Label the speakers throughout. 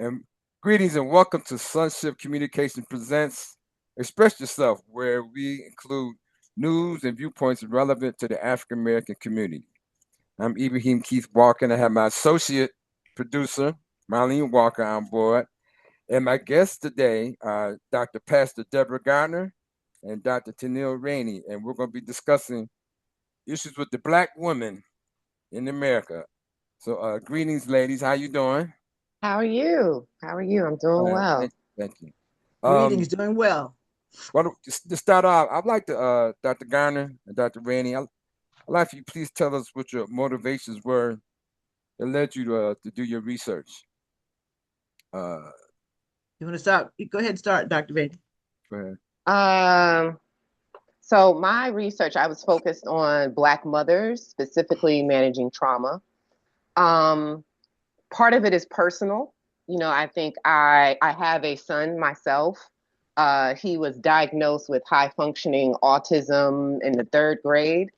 Speaker 1: And greetings and welcome to Sonship Communication Presents Express Yourself, where we include news and viewpoints relevant to the African American community. I'm Ibrahim Keith Walker, and I have my associate producer, Marlene Walker, on board. And my guests today are Dr. Pastor Deborah Gardner and Dr. Tennille Rainey, and we're going to be discussing issues with the Black woman in America. So, greetings, ladies. How you doing?
Speaker 2: How are you? How are you? I'm doing well.
Speaker 1: Thank you.
Speaker 3: Greetings,
Speaker 1: Um,
Speaker 3: doing well.
Speaker 1: well, just to start off, I'd like to, Dr. Garner and Dr. Rainey, I'd like for you please tell us what your motivations were that led you to do your research. Uh,
Speaker 3: You want to start? Go ahead and start, Dr. Bailey.
Speaker 1: go ahead.
Speaker 2: Um, so my research, I was focused on Black mothers, specifically managing trauma. Um, Part of it is personal. I think I have a son myself. He was diagnosed with high functioning autism in the third grade.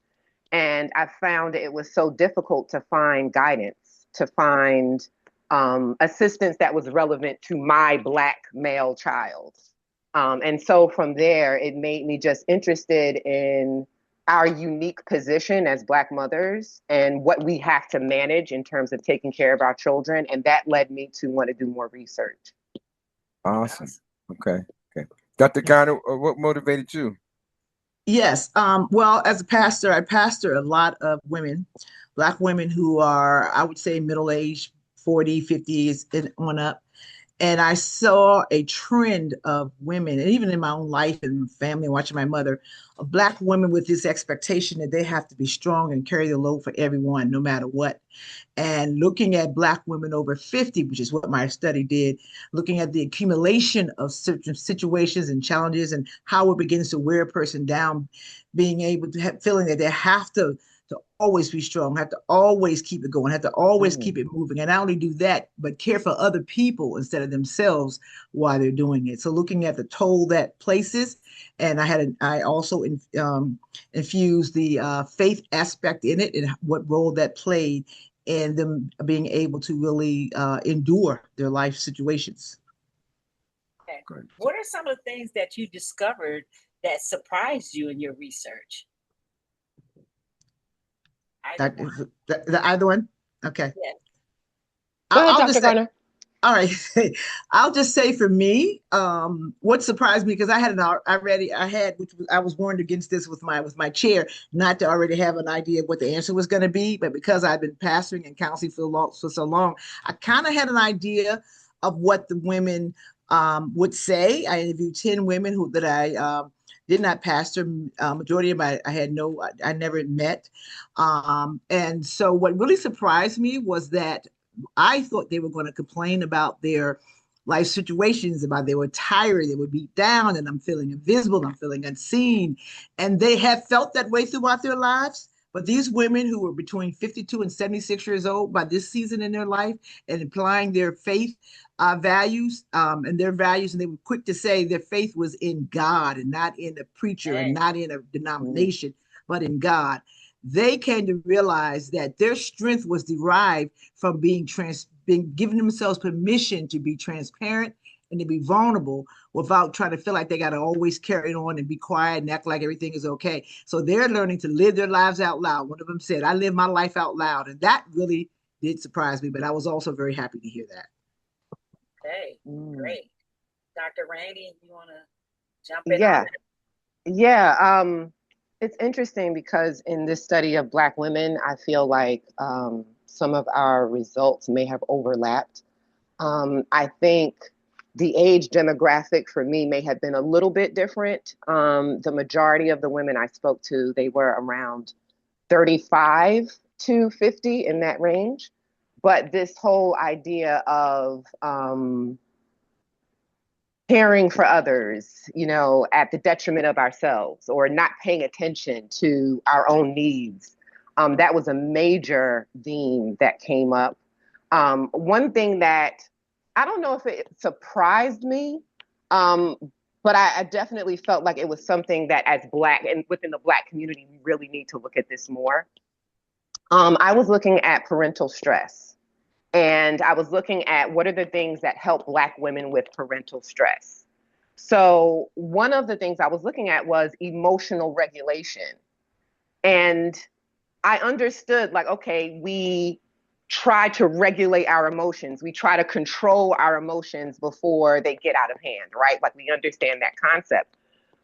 Speaker 2: And I found it was so difficult to find guidance, to find assistance that was relevant to my Black male child. And so from there, it made me just interested in our unique position as Black mothers and what we have to manage in terms of taking care of our children. And that led me to want to do more research.
Speaker 1: Awesome. Okay. Okay. Dr. Garner, what motivated you?
Speaker 3: Yes. Well, as a pastor, I pastor a lot of women, Black women who are, I would say, middle age, 40, 50s and on up. And I saw a trend of women, and even in my own life and family, watching my mother, of Black women with this expectation that they have to be strong and carry the load for everyone, no matter what. And looking at Black women over 50, which is what my study did, looking at the accumulation of certain situations and challenges and how it begins to wear a person down, being able to have feeling that they have to always be strong, have to always keep it going, have to always keep it moving. And not only do that, but care for other people instead of themselves while they're doing it. So looking at the toll that places, and I also infused the faith aspect in it and what role that played in them being able to really endure their life situations.
Speaker 4: Okay. What are some of the things that you discovered that surprised you in your research?
Speaker 3: The either one? Okay.
Speaker 4: Yes.
Speaker 2: Go ahead,
Speaker 3: I'll
Speaker 2: Dr.
Speaker 3: just say,
Speaker 2: Garner.
Speaker 3: all right. I'll just say for me, what surprised me because I was warned against this with my chair, not to already have an idea of what the answer was going to be, but because I've been pastoring and counseling for so long, I kind of had an idea of what the women would say. I interviewed 10 women that I did not pastor. Majority of them I never met. And so what really surprised me was that I thought they were going to complain about their life situations, about they were tired, they were beat down, and I'm feeling invisible, I'm feeling unseen. And they have felt that way throughout their lives. But these women who were between 52 and 76 years old by this season in their life and applying their faith values and their values, and they were quick to say their faith was in God and not in a preacher and not in a denomination, but in God. They came to realize that their strength was derived from being given themselves permission to be transparent and to be vulnerable without trying to feel like they got to always carry it on and be quiet and act like everything is okay. So they're learning to live their lives out loud. One of them said, I live my life out loud. And that really did surprise me, but I was also very happy to hear that.
Speaker 4: Okay, great. Dr. Rainey, you want to jump in
Speaker 2: Yeah.
Speaker 4: on that?
Speaker 2: Yeah. It's interesting because in this study of Black women, I feel like some of our results may have overlapped. I think the age demographic for me may have been a little bit different. The majority of the women I spoke to, they were around 35 to 50 in that range. But this whole idea of caring for others, at the detriment of ourselves or not paying attention to our own needs. That was a major theme that came up. One thing that I don't know if it surprised me, but I definitely felt like it was something that as Black and within the Black community, we really need to look at this more. I was looking at parental stress. And I was looking at what are the things that help Black women with parental stress. So one of the things I was looking at was emotional regulation. And I understood, like, okay, we try to regulate our emotions. We try to control our emotions before they get out of hand, right? Like, we understand that concept.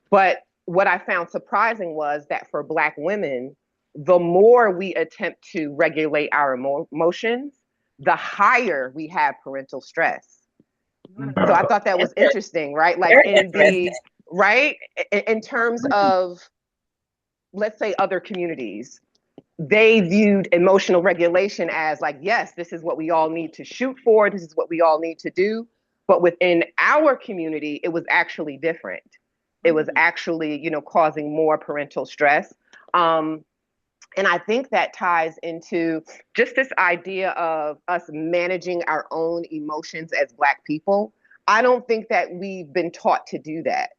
Speaker 2: But what I found surprising was that for Black women, the more we attempt to regulate our emotions, the higher we have parental stress. So I thought that was interesting, right? Like in the, right? In terms of, let's say, other communities, they viewed emotional regulation as like, yes, this is what we all need to shoot for. This is what we all need to do. But within our community, it was actually different. It was actually, you know, causing more parental stress. And I think that ties into just this idea of us managing our own emotions as Black people. I don't think that we've been taught to do that.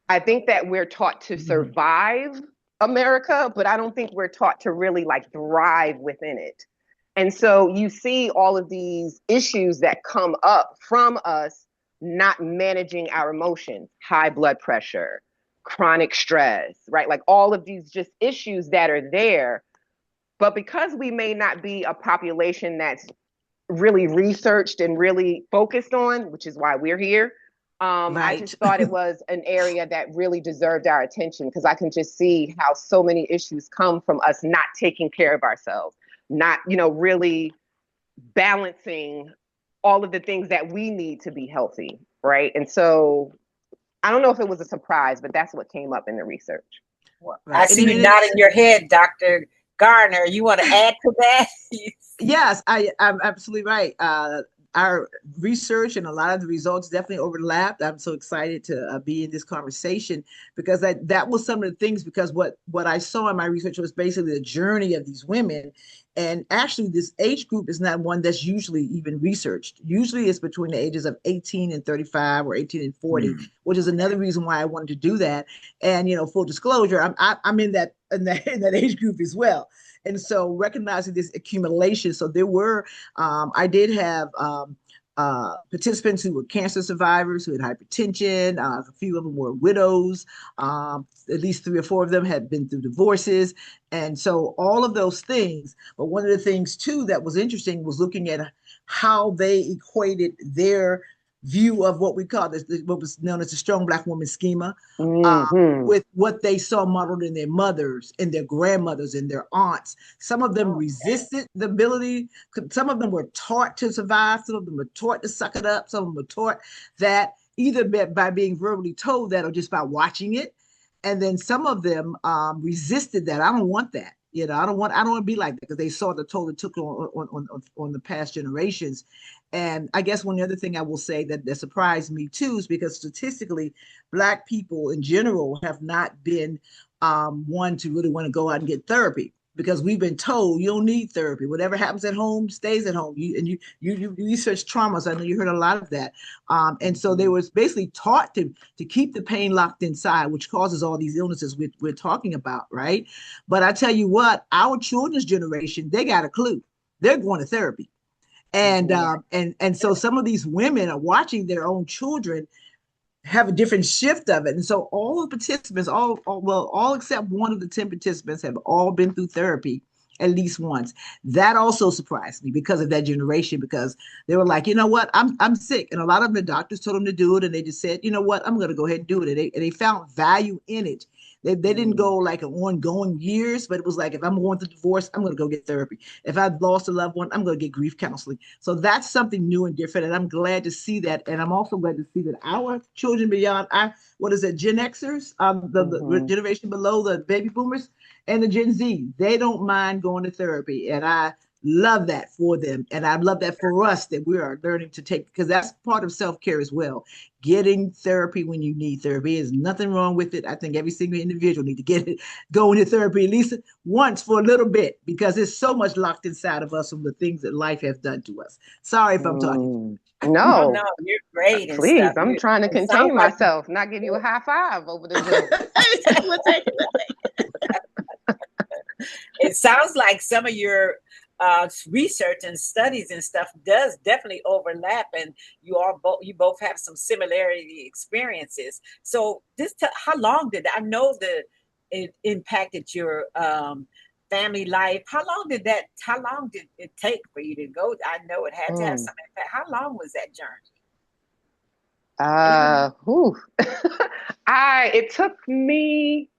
Speaker 2: I think that we're taught to survive America, but I don't think we're taught to really like thrive within it. And so you see all of these issues that come up from us not managing our emotions, high blood pressure, chronic stress, right? Like all of these just issues that are there. But because we may not be a population that's really researched and really focused on, which is why we're here, I just thought it was an area that really deserved our attention, because I can just see how so many issues come from us not taking care of ourselves, not, you know, really balancing all of the things that we need to be healthy, right? And so I don't know if it was a surprise, but that's what came up in the research.
Speaker 4: I see you nodding your head, Dr. Garner. You want to add to that?
Speaker 3: Yes, I'm absolutely right. Our research and a lot of the results definitely overlapped. I'm so excited to be in this conversation, because that was some of the things, because what I saw in my research was basically the journey of these women. And actually, this age group is not one that's usually even researched. Usually it's between the ages of 18 and 35 or 18 and 40, which is another reason why I wanted to do that. And, you know, full disclosure, I'm in that age group as well. And so recognizing this accumulation, so there were, I did have participants who were cancer survivors, who had hypertension. A few of them were widows. At least 3 or 4 of them had been through divorces. And so all of those things. But one of the things too that was interesting was looking at how they equated their view of what we call this, what was known as the strong Black woman schema, with what they saw modeled in their mothers and their grandmothers and their aunts. Some of them resisted the ability. Some of them were taught to survive. Some of them were taught to suck it up. Some of them were taught that either by being verbally told that or just by watching it. And then some of them resisted that. I don't want that. You know, I don't want to be like that, because they saw the toll it took on the past generations. And I guess one other thing I will say that surprised me too is because statistically, Black people in general have not been one to really want to go out and get therapy, because we've been told you don't need therapy. Whatever happens at home stays at home. You research traumas. I know you heard a lot of that. And so they was basically taught to keep the pain locked inside, which causes all these illnesses we're talking about, right? But I tell you what, our children's generation, they got a clue. They're going to therapy. And so some of these women are watching their own children have a different shift of it. And so all the participants, all except one of the 10 participants have all been through therapy at least once. That also surprised me because of that generation, because they were like, you know what, I'm sick. And a lot of them, the doctors told them to do it. And they just said, you know what, I'm going to go ahead and do it. And they found value in it. They didn't go like an ongoing years, but it was like, if I'm going through divorce, I'm going to go get therapy. If I've lost a loved one, I'm going to get grief counseling. So that's something new and different. And I'm glad to see that. And I'm also glad to see that our children beyond Gen Xers, the generation below the baby boomers and the Gen Z, they don't mind going to therapy. And I love that for them. And I love that for us, that we are learning to take, because that's part of self-care as well. Getting therapy when you need therapy. There's nothing wrong with it. I think every single individual need to go into therapy at least once for a little bit, because there's so much locked inside of us from the things that life has done to us. Sorry if I'm talking.
Speaker 2: No,
Speaker 4: you're great.
Speaker 2: Please, I'm trying to contain myself, not give you a high five over the Zoom.
Speaker 4: It sounds like some of your research and studies and stuff does definitely overlap, and you both have some similarity experiences. So how long did I know that it impacted your family life? How long did it take for you to go? I know it had to have some impact. How long was that journey?
Speaker 2: It took me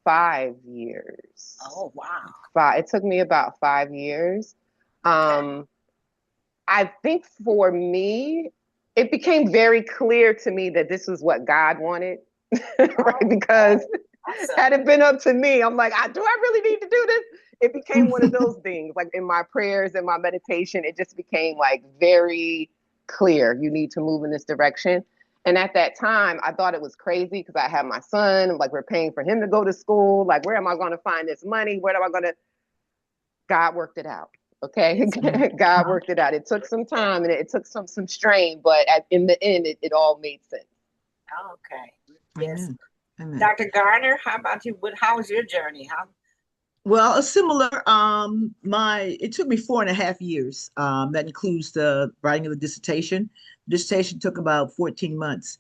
Speaker 2: 5 years.
Speaker 4: Oh, wow.
Speaker 2: It took me about 5 years. I think for me, it became very clear to me that this was what God wanted, right? Because had it been up to me, I'm like, do I really need to do this? It became one of those things, like in my prayers and my meditation, it just became like very clear. You need to move in this direction. And at that time, I thought it was crazy because I had my son, like we're paying for him to go to school. Like, where am I going to find this money? Where am I going to? God worked it out. Okay. God worked it out. It took some time and it took some strain, but in the end, it all made sense.
Speaker 4: Okay. Yes. Amen. Dr. Garner, how about you? How was your journey?
Speaker 3: Well, a similar, it took me 4.5 years. That includes the writing of the dissertation. Dissertation took about 14 months.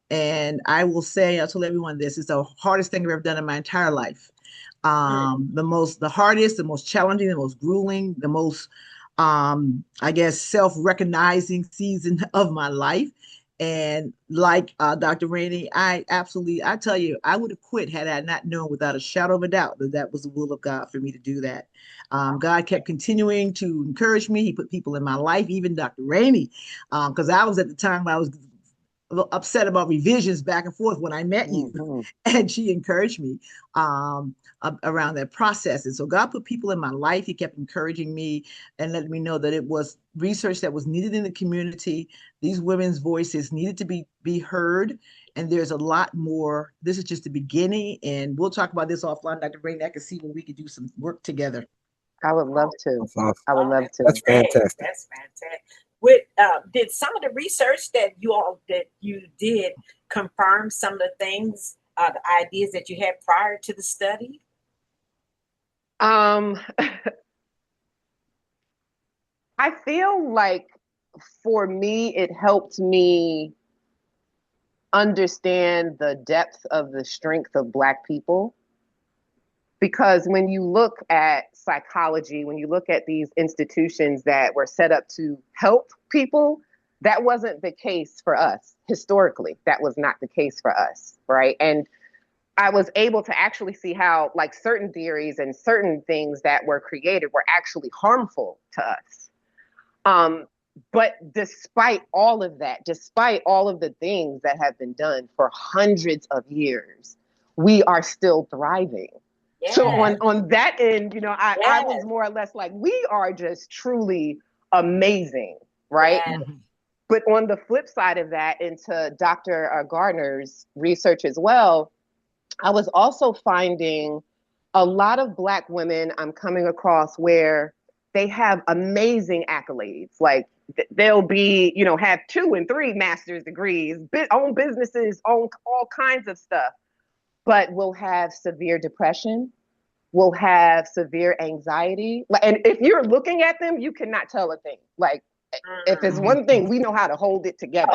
Speaker 3: And I will say, I'll tell everyone this, it's the hardest thing I've ever done in my entire life. The hardest, the most challenging, the most grueling, the most, I guess, self-recognizing season of my life. And like Dr. Rainey, I tell you, I would have quit had I not known without a shadow of a doubt that was the will of God for me to do that. God kept continuing to encourage me. He put people in my life, even Dr. Rainey, because I was at the time I was upset about revisions back and forth when I met you, and she encouraged me around that process. And so God put people in my life. He kept encouraging me and letting me know that it was research that was needed in the community. These women's voices needed to be heard. And there's a lot more. This is just the beginning. And we'll talk about this offline, Dr. Rainey. I can see when we could do some work together.
Speaker 2: I would love to.
Speaker 1: Awesome.
Speaker 2: I would love to.
Speaker 1: That's fantastic.
Speaker 4: That's fantastic. Did some of the research that you did confirm some of the things, the ideas that you had prior to the study?
Speaker 2: I feel like for me, it helped me understand the depth of the strength of Black people. Because when you look at psychology, when you look at these institutions that were set up to help people, that wasn't the case for us. Historically, that was not the case for us, right? And I was able to actually see how like certain theories and certain things that were created were actually harmful to us. But despite all of that, despite all of the things that have been done for hundreds of years, we are still thriving. Yes. So on that end, I was more or less like, we are just truly amazing, right? Yes. But on the flip side of that, into Dr. Gardner's research as well, I was also finding a lot of Black women I'm coming across where they have amazing accolades. Like they'll be, have 2 and 3 master's degrees, own businesses, own all kinds of stuff, but will have severe depression, will have severe anxiety. And if you're looking at them, you cannot tell a thing. Like if it's one thing, we know how to hold it together.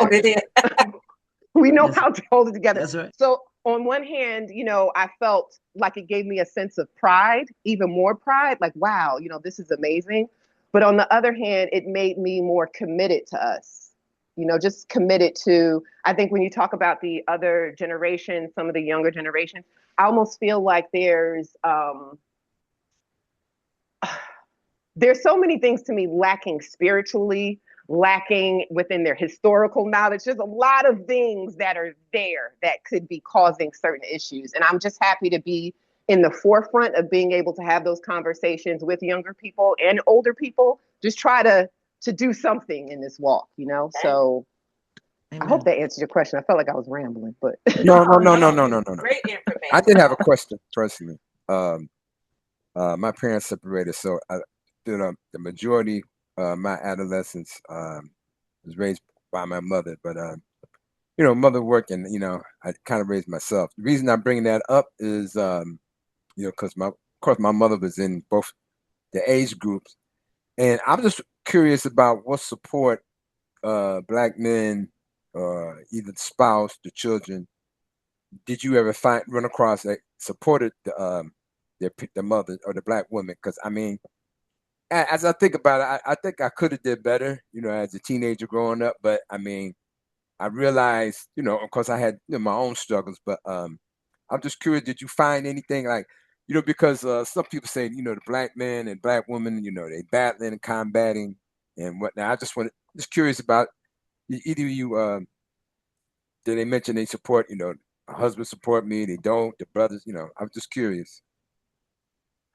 Speaker 2: We know how to hold it together.
Speaker 3: That's right.
Speaker 2: So on one hand, I felt like it gave me a sense of pride, even more pride, like, wow, this is amazing. But on the other hand, it made me more committed to us, just committed to, I think when you talk about the other generation, some of the younger generation, I almost feel like there's so many things to me lacking spiritually, lacking within their historical knowledge. There's a lot of things that are there that could be causing certain issues. And I'm just happy to be in the forefront of being able to have those conversations with younger people and older people, just try to do something in this walk, So Amen. I hope that answers your question. I felt like I was rambling, but
Speaker 1: no.
Speaker 4: Great information.
Speaker 1: I did have a question personally. My parents separated, so the majority my adolescence was raised by my mother, but mother working, I kind of raised myself. The reason I'm bringing that up is because of course my mother was in both the age groups. And I'm just curious about what support Black men, either the spouse, the children, did you ever run across that supported the mother or the Black woman? Because I mean, as I think about it, I think I could have did better, as a teenager growing up. But I mean, I realized, of course, I had my own struggles. But I'm just curious, did you find anything like, because some people say, the Black men and Black women, they battling and combating and whatnot. I just curious about either of you. Did they mention they support, my husband support me, they don't, the brothers, I'm just curious.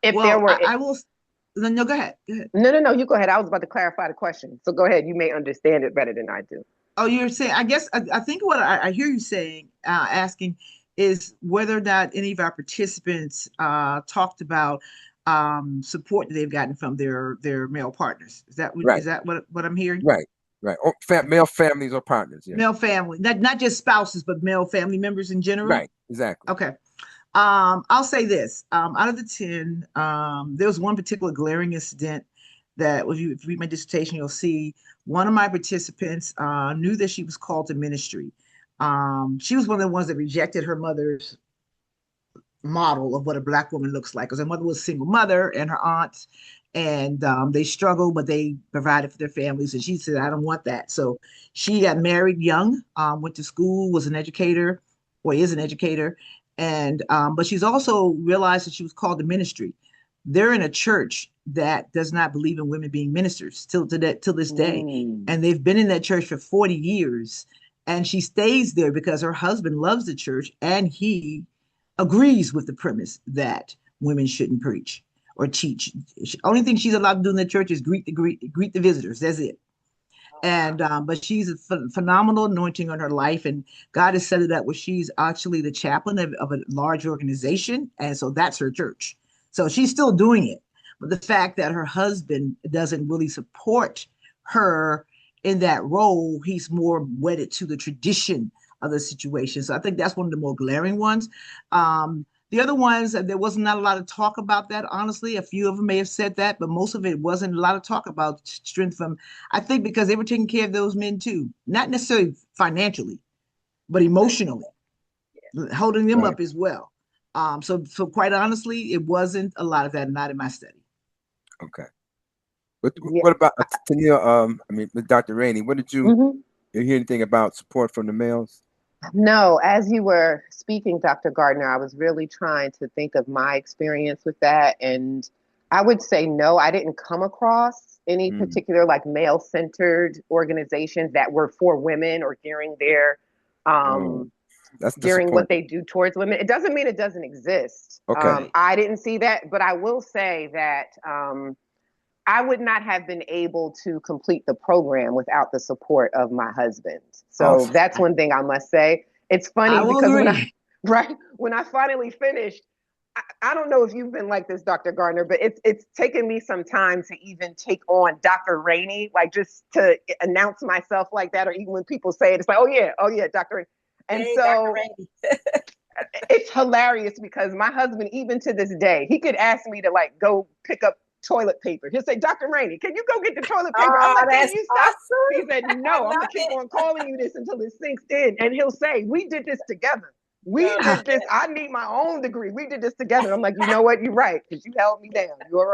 Speaker 2: If there were,
Speaker 3: I will. No, go ahead. Go ahead.
Speaker 2: No, you go ahead. I was about to clarify the question. So go ahead. You may understand it better than I do.
Speaker 3: Oh, you're saying, I guess, I think what I hear you saying, asking is whether or not any of our participants talked about support that they've gotten from their male partners. Is that
Speaker 1: Right.
Speaker 3: Is that what I'm hearing?
Speaker 1: Right. Or male families or partners. Yeah.
Speaker 3: Male family, not just spouses, but male family members in general.
Speaker 1: Right. Exactly.
Speaker 3: Okay. I'll say this. Out of the 10, there was one particular glaring incident that if you read my dissertation, you'll see one of my participants knew that she was called to ministry. She was one of the ones that rejected her mother's model of what a Black woman looks like, because her mother was a single mother and her aunts, and they struggled, but they provided for their families. And she said, I don't want that. So she got married young, went to school, was an educator, or is an educator. And but she's also realized that she was called to ministry. They're in a church that does not believe in women being ministers till this day. And they've been in that church for 40 years. And she stays there because her husband loves the church and he agrees with the premise that women shouldn't preach or teach. Only thing she's allowed to do in the church is greet the visitors. That's it. And but she's a phenomenal anointing on her life, and God has set it up where she's actually the chaplain of a large organization, and so that's her church. So she's still doing it, but the fact that her husband doesn't really support her in that role, he's more wedded to the tradition of the situation. So I think that's one of the more glaring ones. The other ones, there was not a lot of talk about that, honestly. A few of them may have said that, but most of it wasn't a lot of talk about strength from, I think because they were taking care of those men too, not necessarily financially, but emotionally, holding them up as well. So quite honestly, it wasn't a lot of that, not in my study.
Speaker 1: Okay. What about Tennille? With Dr. Rainey, what did you hear anything about support from the males?
Speaker 2: No, as you were speaking, Dr. Gardner, I was really trying to think of my experience with that. And I would say, no, I didn't come across any particular like male-centered organizations that were for women or gearing their, gearing what they do towards women. It doesn't mean it doesn't exist.
Speaker 1: Okay.
Speaker 2: I didn't see that, but I will say that I would not have been able to complete the program without the support of my husband. So that's one thing I must say. It's funny because when I finally finished, I don't know if you've been like this, Dr. Gardner, but it's taken me some time to even take on Dr. Rainey, like just to announce myself like that, or even when people say it, it's like, oh yeah, Dr. Rainey. And
Speaker 4: hey,
Speaker 2: so it's hilarious because my husband, even to this day, he could ask me to like go pick up toilet paper. He'll say, Dr. Rainey, can you go get the toilet paper? I'm like, can you stop? Awesome. He said, no, I'm gonna keep on calling you this until it sinks in. And he'll say, we did this together. We did this. I need my own degree. We did this together. I'm like, you know what? You're right, because you held me down. You're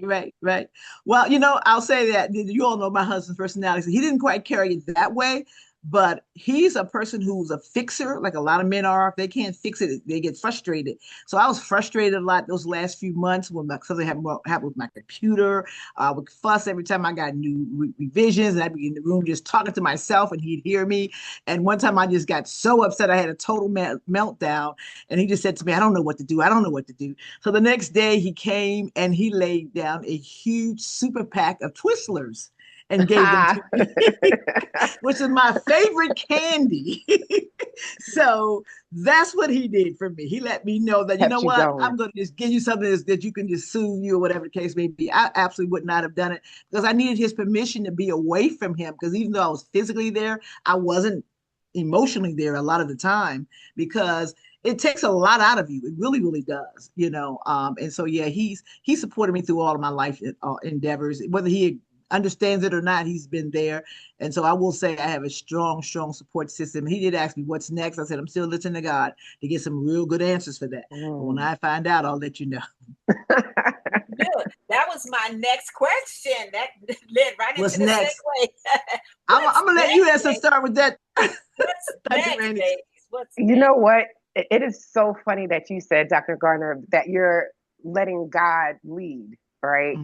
Speaker 2: right.
Speaker 3: Right. Well, I'll say that you all know my husband's personality. He didn't quite carry it that way, but he's a person who's a fixer, like a lot of men are. If they can't fix it, they get frustrated. So I was frustrated a lot those last few months when something happened with my computer. I would fuss every time I got new revisions, and I'd be in the room just talking to myself, and he'd hear me. And one time I just got so upset, I had a total meltdown, and he just said to me, I don't know what to do. I don't know what to do. So the next day he came and he laid down a huge super pack of Twizzlers and gave them to me, which is my favorite candy. So that's what he did for me. He let me know that, I'm going to just give you something that you can just soothe you or whatever the case may be. I absolutely would not have done it because I needed his permission to be away from him, because even though I was physically there, I wasn't emotionally there a lot of the time, because it takes a lot out of you. It really, really does, you know. And so yeah, he supported me through all of my life endeavors, whether he understands it or not. He's been there, and so I will say I have a strong, strong support system. He did ask me what's next. I said I'm still listening to God to get some real good answers for that. But when I find out, I'll let you know.
Speaker 4: Good. That was my next question. That led right
Speaker 3: What's
Speaker 4: into the
Speaker 3: next?
Speaker 4: segue.
Speaker 3: I'm gonna let you answer.
Speaker 4: Dave?
Speaker 3: Start with that.
Speaker 4: What's
Speaker 3: Thank you,
Speaker 4: next,
Speaker 3: Randy.
Speaker 4: Dave? What's
Speaker 2: You
Speaker 4: next?
Speaker 2: know what? It is so funny that you said, Dr. Garner, that you're letting God lead, right?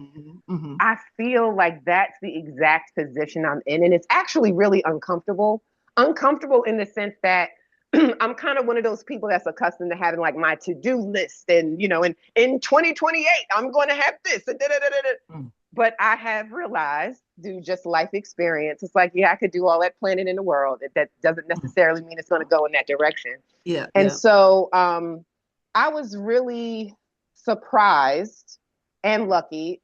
Speaker 3: Mhm.
Speaker 2: I feel like that's the exact position I'm in. And it's actually really uncomfortable. Uncomfortable in the sense that I'm kind of one of those people that's accustomed to having like my to-do list and, you know, and in 2028, I'm going to have this. And But I have realized through just life experience, it's like, yeah, I could do all that planning in the world. That doesn't necessarily mean it's going to go in that direction.
Speaker 3: Yeah.
Speaker 2: And
Speaker 3: Yeah.
Speaker 2: so I was really surprised and lucky.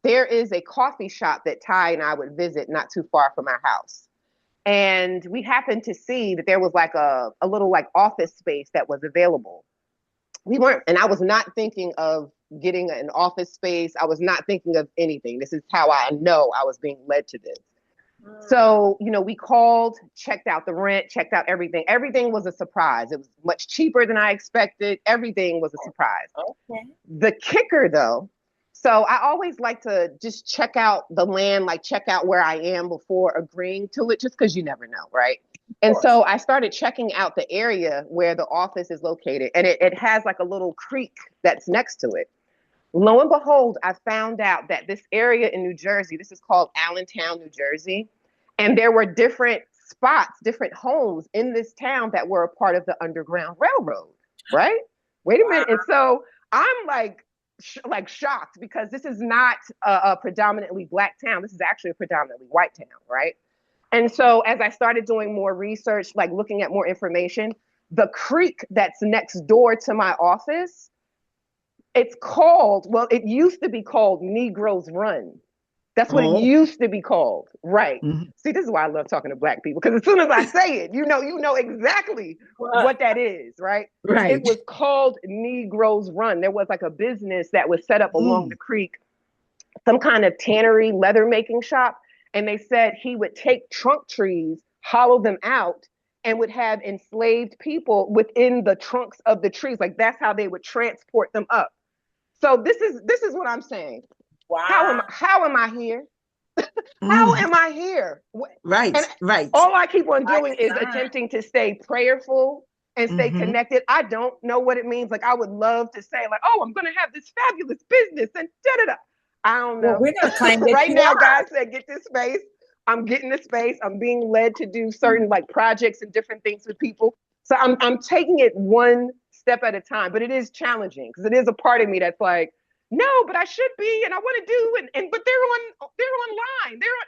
Speaker 2: There is a coffee shop that Ty and I would visit not too far from our house. And we happened to see that there was like a little like office space that was available. We weren't, and I was not thinking of getting an office space. I was not thinking of anything. This is how I know I was being led to this. So, you know, we called, checked out the rent, checked out everything. Everything was a surprise. It was much cheaper than I expected. Everything was a surprise.
Speaker 4: Okay.
Speaker 2: The kicker, though, so I always like to just check out the land, like check out where I am before agreeing to it, just because you never know, right? And so I started checking out the area where the office is located, and it has like a little creek that's next to it. Lo and behold, I found out that this area in New Jersey, this is called Allentown, New Jersey, and there were different spots, different homes in this town that were a part of the Underground Railroad, right? Wait a minute. And so I'm like shocked because this is not a predominantly Black town. This is actually a predominantly white town, right? And so as I started doing more research, like looking at more information, the creek that's next door to my office, it's called, well, it used to be called Negroes Run. That's what it used to be called. Right.
Speaker 3: Mhm.
Speaker 2: See, this is why I love talking to Black people, because as soon as I say it, you know exactly what that is, right?
Speaker 3: Right.
Speaker 2: It was called Negroes Run. There was like a business that was set up along the creek, some kind of tannery leather making shop. And they said he would take trunk trees, hollow them out, and would have enslaved people within the trunks of the trees. Like that's how they would transport them up. So this is what I'm saying.
Speaker 4: Wow.
Speaker 2: How am I here? How am I here?
Speaker 3: Right.
Speaker 2: And
Speaker 3: right.
Speaker 2: all I keep on doing is attempting to stay prayerful and stay connected. I don't know what it means. Like I would love to say, like, oh, I'm gonna have this fabulous business and da-da-da. I don't know.
Speaker 4: Well, we're gonna claim that
Speaker 2: right
Speaker 4: you
Speaker 2: now,
Speaker 4: are.
Speaker 2: God said, get this space. I'm getting this space. I'm being led to do certain like projects and different things with people. So I'm taking it one step at a time, but it is challenging because it is a part of me that's like, no, but I should be, and I want to do, and but they're online, they're on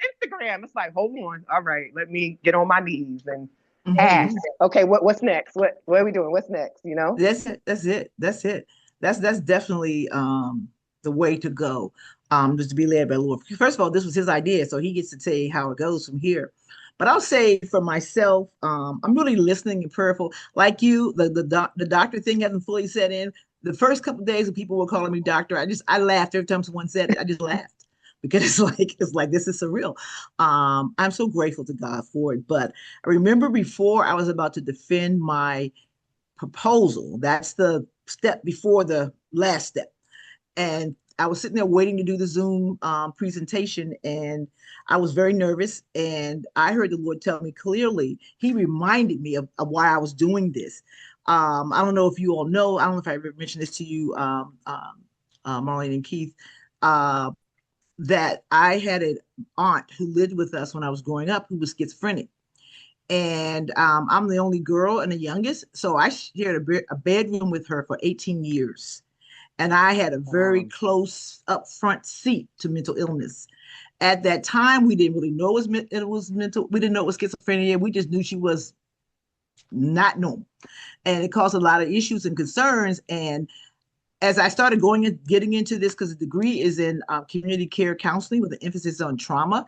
Speaker 2: Instagram. It's like, hold on, all right, let me get on my knees and ask. Okay, what's next? What are we doing? What's next? You know?
Speaker 3: That's it. That's it. That's it. That's definitely the way to go. Just to be led by the Lord. First of all, this was his idea, so he gets to say how it goes from here. But I'll say for myself, I'm really listening and prayerful. Like you, the doctor thing hasn't fully set in. The first couple of days when people were calling me doctor, I laughed every time someone said it. I just laughed because it's like this is surreal. I'm so grateful to God for it. But I remember before I was about to defend my proposal, that's the step before the last step, and I was sitting there waiting to do the Zoom presentation, and I was very nervous. And I heard the Lord tell me clearly. He reminded me of why I was doing this. I don't know if you all know. I don't know if I ever mentioned this to you, Marlene and Keith, that I had an aunt who lived with us when I was growing up who was schizophrenic. And I'm the only girl and the youngest. So I shared a bedroom with her for 18 years. And I had a very close upfront seat to mental illness. At that time, we didn't really know it was mental. We didn't know it was schizophrenia. We just knew she was not normal. And it caused a lot of issues and concerns. And as I started going and getting into this, because the degree is in community care counseling with an emphasis on trauma.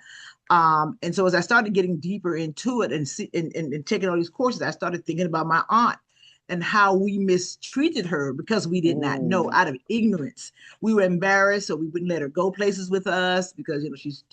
Speaker 3: And so as I started getting deeper into it and taking all these courses, I started thinking about my aunt and how we mistreated her because we did not know out of ignorance. We were embarrassed, so we wouldn't let her go places with us because she's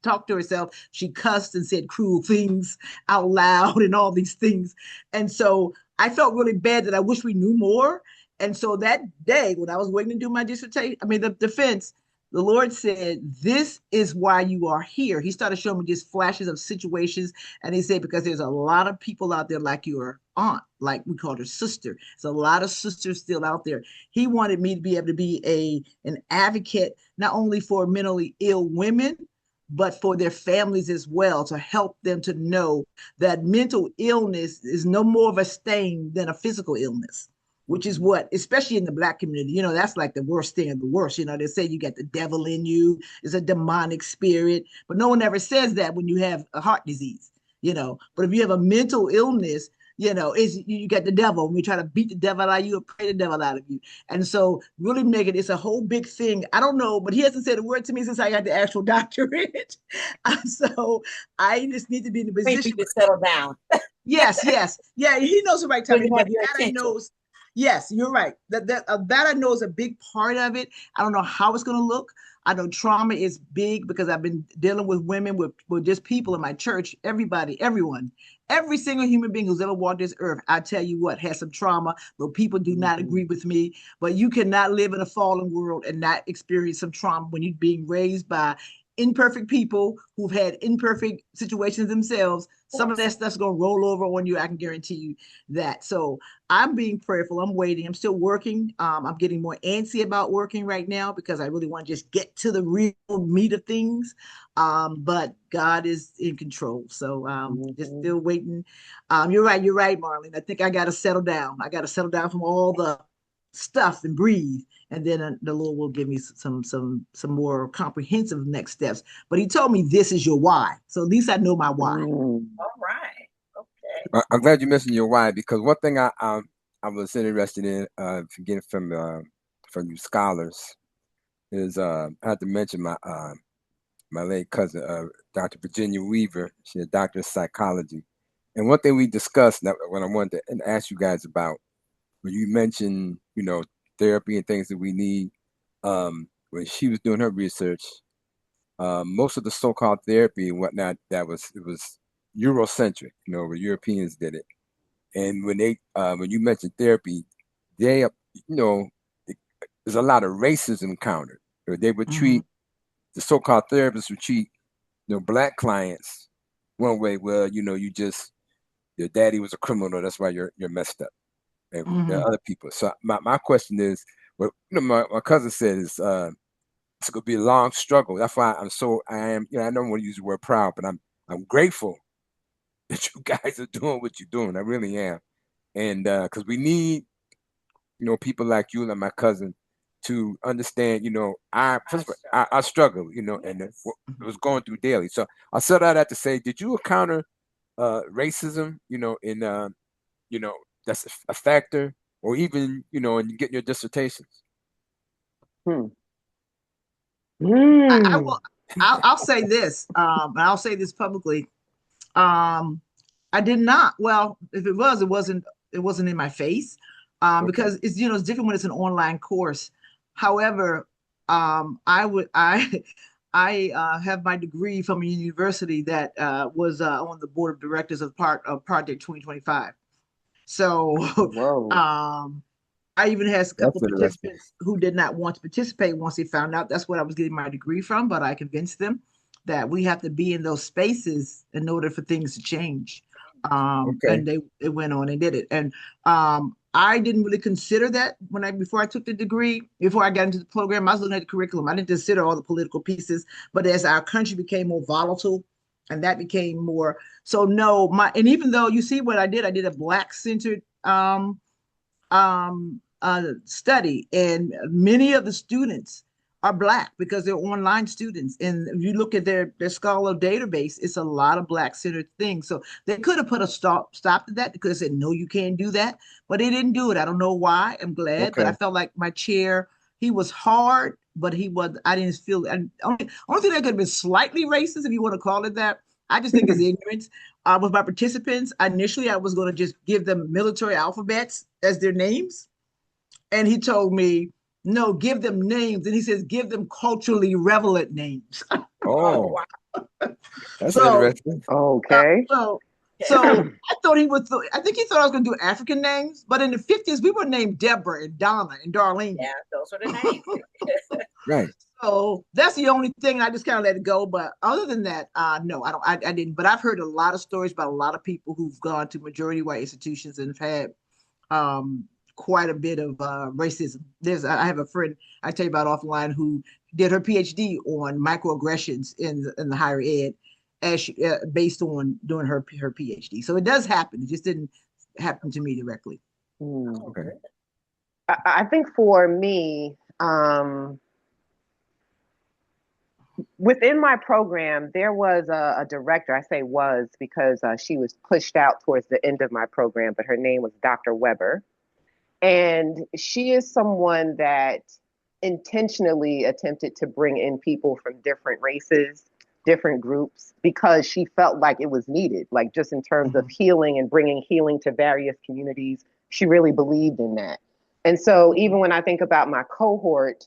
Speaker 3: talked to herself. She cussed and said cruel things out loud and all these things. And so I felt really bad that I wish we knew more. And so that day, when I was waiting to do my dissertation, I mean, the defense, the Lord said, "This is why you are here." He started showing me just flashes of situations. And he said, because there's a lot of people out there like your aunt, like we called her sister. There's a lot of sisters still out there. He wanted me to be able to be an advocate, not only for mentally ill women, but for their families as well, to help them to know that mental illness is no more of a stain than a physical illness, which is what, especially in the Black community, that's like the worst thing of the worst. They say you got the devil in you, it's a demonic spirit, but no one ever says that when you have a heart disease. But if you have a mental illness, you got the devil, and we try to beat the devil out of you or pray the devil out of you. And so really make it's a whole big thing. I don't know, but he hasn't said a word to me since I got the actual doctorate. So I just need to be in the position
Speaker 4: to settle down.
Speaker 3: Yes. Yeah, he knows the right time.
Speaker 4: But
Speaker 3: But that I knows. Yes, you're right. That I know is a big part of it. I don't know how it's going to look. I know trauma is big because I've been dealing with women, with just people in my church, everybody, everyone, every single human being who's ever walked this earth. I tell you what, has some trauma, though people do not agree with me. But you cannot live in a fallen world and not experience some trauma when you're being raised by imperfect people who've had imperfect situations themselves. Some of that stuff's going to roll over on you. I can guarantee you that. So I'm being prayerful. I'm waiting. I'm still working. I'm getting more antsy about working right now because I really want to just get to the real meat of things. But God is in control. So just still waiting. You're right, Marlene. I think I got to settle down. I got to settle down from all the stuff and breathe, and then the Lord will give me some more comprehensive next steps. But he told me this is your why, so at least I know my why.
Speaker 4: All right, okay.
Speaker 1: I'm glad you mentioned your why, because one thing I was interested in getting from you scholars is I had to mention my late cousin, Dr. Virginia Weaver. She's a doctor of psychology, and one thing we discussed when I wanted to ask you guys about, when you mentioned, therapy and things that we need, when she was doing her research, most of the so-called therapy and whatnot, it was Eurocentric, where Europeans did it. And when you mentioned therapy, they, there's a lot of racism countered. They would treat, the so-called therapists would treat, Black clients one way. Well, your daddy was a criminal, that's why you're messed up. And other people. So my question is, what my cousin said is, it's going to be a long struggle. That's why I am. I don't want to use the word proud, but I'm grateful that you guys are doing what you're doing. I really am, and because we need, people like you and my cousin to understand. I struggle. And it was going through daily. So I said all that to say, did you encounter racism? In that's a factor, or even, in getting your dissertations?
Speaker 3: I'll say this, and I'll say this publicly. I did not. Well, if it was, it wasn't in my face, because it's different when it's an online course. However, I have my degree from a university that was on the board of directors of Project 2025. So I even had a couple of participants who did not want to participate once they found out that's what I was getting my degree from, but I convinced them that we have to be in those spaces in order for things to change. And they went on and did it. And I didn't really consider that before I took the degree, before I got into the program. I was looking at the curriculum. I didn't consider all the political pieces, but as our country became more volatile, and that became more, so no, and even though you see what I did a Black-centered study, and many of the students are Black because they're online students. And if you look at their Scholar database, it's a lot of Black-centered things. So they could have put a stop to that. They could have said, no, you can't do that. But they didn't do it. I don't know why. I'm glad. But I felt like my chair, he was hard, but I didn't feel, and only thing that could have been slightly racist, if you want to call it that, I just think it's ignorance. With my participants, initially I was going to just give them military alphabets as their names. And he told me, no, give them names. And he says, give them culturally relevant names.
Speaker 1: Oh,
Speaker 4: wow.
Speaker 1: that's
Speaker 3: So,
Speaker 1: interesting.
Speaker 2: Okay.
Speaker 3: I thought he would, I think he thought I was going to do African names. But in the 50s, we were named Deborah and Donna and Darlene.
Speaker 4: Yeah, those were the names.
Speaker 1: Right.
Speaker 3: So that's the only thing. I just kind of let it go. But other than that, no, I don't. I didn't. But I've heard a lot of stories about a lot of people who've gone to majority white institutions and have had quite a bit of racism. I have a friend I tell you about offline who did her PhD on microaggressions in the higher ed, as she, based on doing her PhD. So it does happen. It just didn't happen to me directly.
Speaker 1: Okay.
Speaker 2: I think for me, within my program, there was a director. I say was because she was pushed out towards the end of my program, but her name was Dr. Weber. And she is someone that intentionally attempted to bring in people from different races, different groups, because she felt like it was needed, like just in terms of healing and bringing healing to various communities. She really believed in that. And so even when I think about my cohort,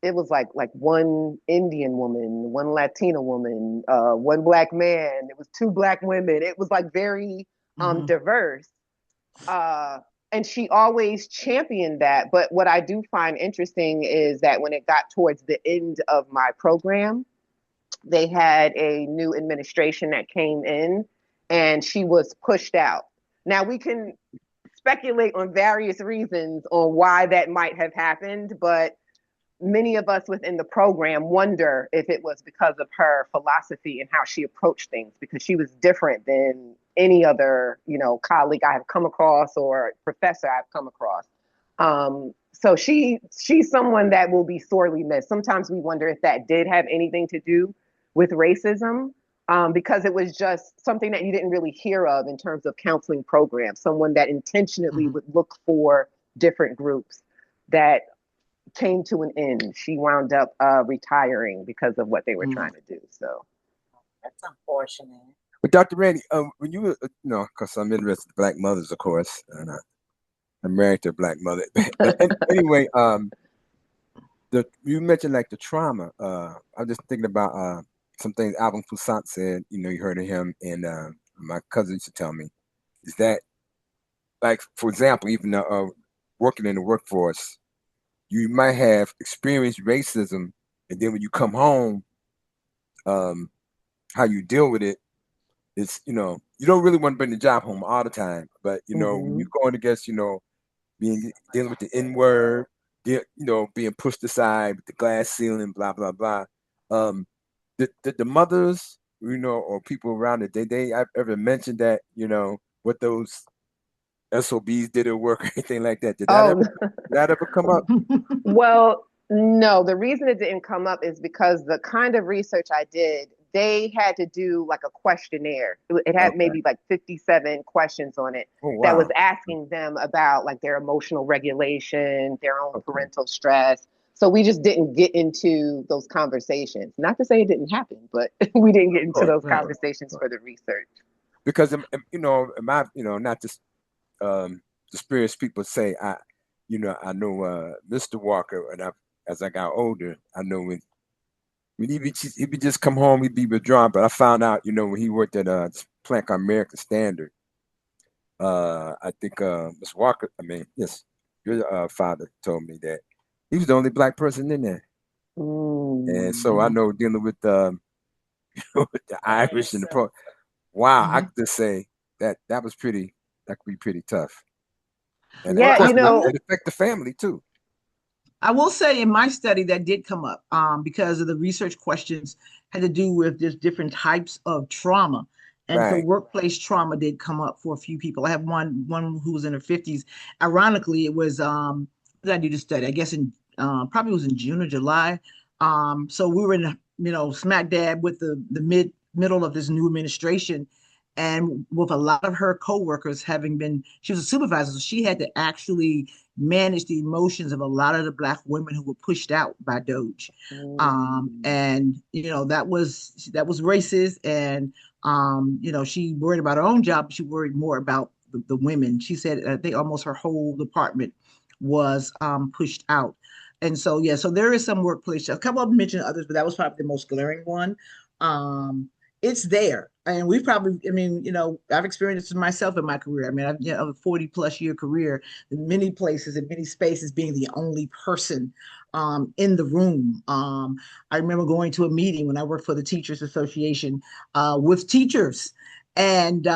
Speaker 2: it was like one Indian woman, one Latina woman, one Black man. It was two Black women. It was like very diverse. And she always championed that. But what I do find interesting is that when it got towards the end of my program, they had a new administration that came in and she was pushed out. Now we can speculate on various reasons on why that might have happened, but many of us within the program wonder if it was because of her philosophy and how she approached things, because she was different than any other, colleague I have come across or professor I've come across. So she's someone that will be sorely missed. Sometimes we wonder if that did have anything to do with racism, because it was just something that you didn't really hear of in terms of counseling programs, someone that intentionally would look for different groups that came to an end. She wound up retiring because of what they were trying to do. So
Speaker 4: that's unfortunate.
Speaker 1: But Dr. Randy, when you were, because I'm interested in Black mothers, of course, and I'm married to a Black mother. But anyway, you mentioned like the trauma. I'm just thinking about some things Alvin Toussaint said. You heard of him, and my cousin used to tell me is that, like, for example, even working in the workforce, you might have experienced racism, and then when you come home, how you deal with it, it's you don't really want to bring the job home all the time, but when you're going against dealing with the N word, being pushed aside with the glass ceiling, blah blah blah. Did the mothers, or people around it, they ever mentioned that what those SOBs did at work or anything like that? Did that ever come up?
Speaker 2: Well, no. The reason it didn't come up is because the kind of research I did, they had to do like a questionnaire. It had maybe like 57 questions on it that was asking them about like their emotional regulation, their own parental stress. So we just didn't get into those conversations. Not to say it didn't happen, but we didn't get into those conversations for the research.
Speaker 1: Because not just experienced people say, I know Mr. Walker, and as I got older, I know when he'd be just come home, he'd be withdrawn. But I found out, when he worked at a plant called American Standard, I think Mr. Walker, yes, your father told me that he was the only Black person in there. And so I know dealing with with the Irish and the I could just say that that could be pretty tough. And
Speaker 2: it
Speaker 1: affect the family too.
Speaker 3: I will say in my study that did come up because of the research questions had to do with just different types of trauma. And so workplace trauma did come up for a few people. I have one who was in her 50s. Ironically, it was I did the study, I guess probably was in June or July. So we were in smack dab with the middle of this new administration. And with a lot of her coworkers having been, she was a supervisor, so she had to actually manage the emotions of a lot of the Black women who were pushed out by Doge. And that was racist. And she worried about her own job, but she worried more about the women. She said I think almost her whole department was pushed out. And so so there is some workplace. A couple of them mentioned others, but that was probably the most glaring one. It's there. And we've probably, I've experienced it myself in my career. I mean, I've a 40 plus year career in many places, in many spaces, being the only person in the room. I remember going to a meeting when I worked for the Teachers Association with teachers. And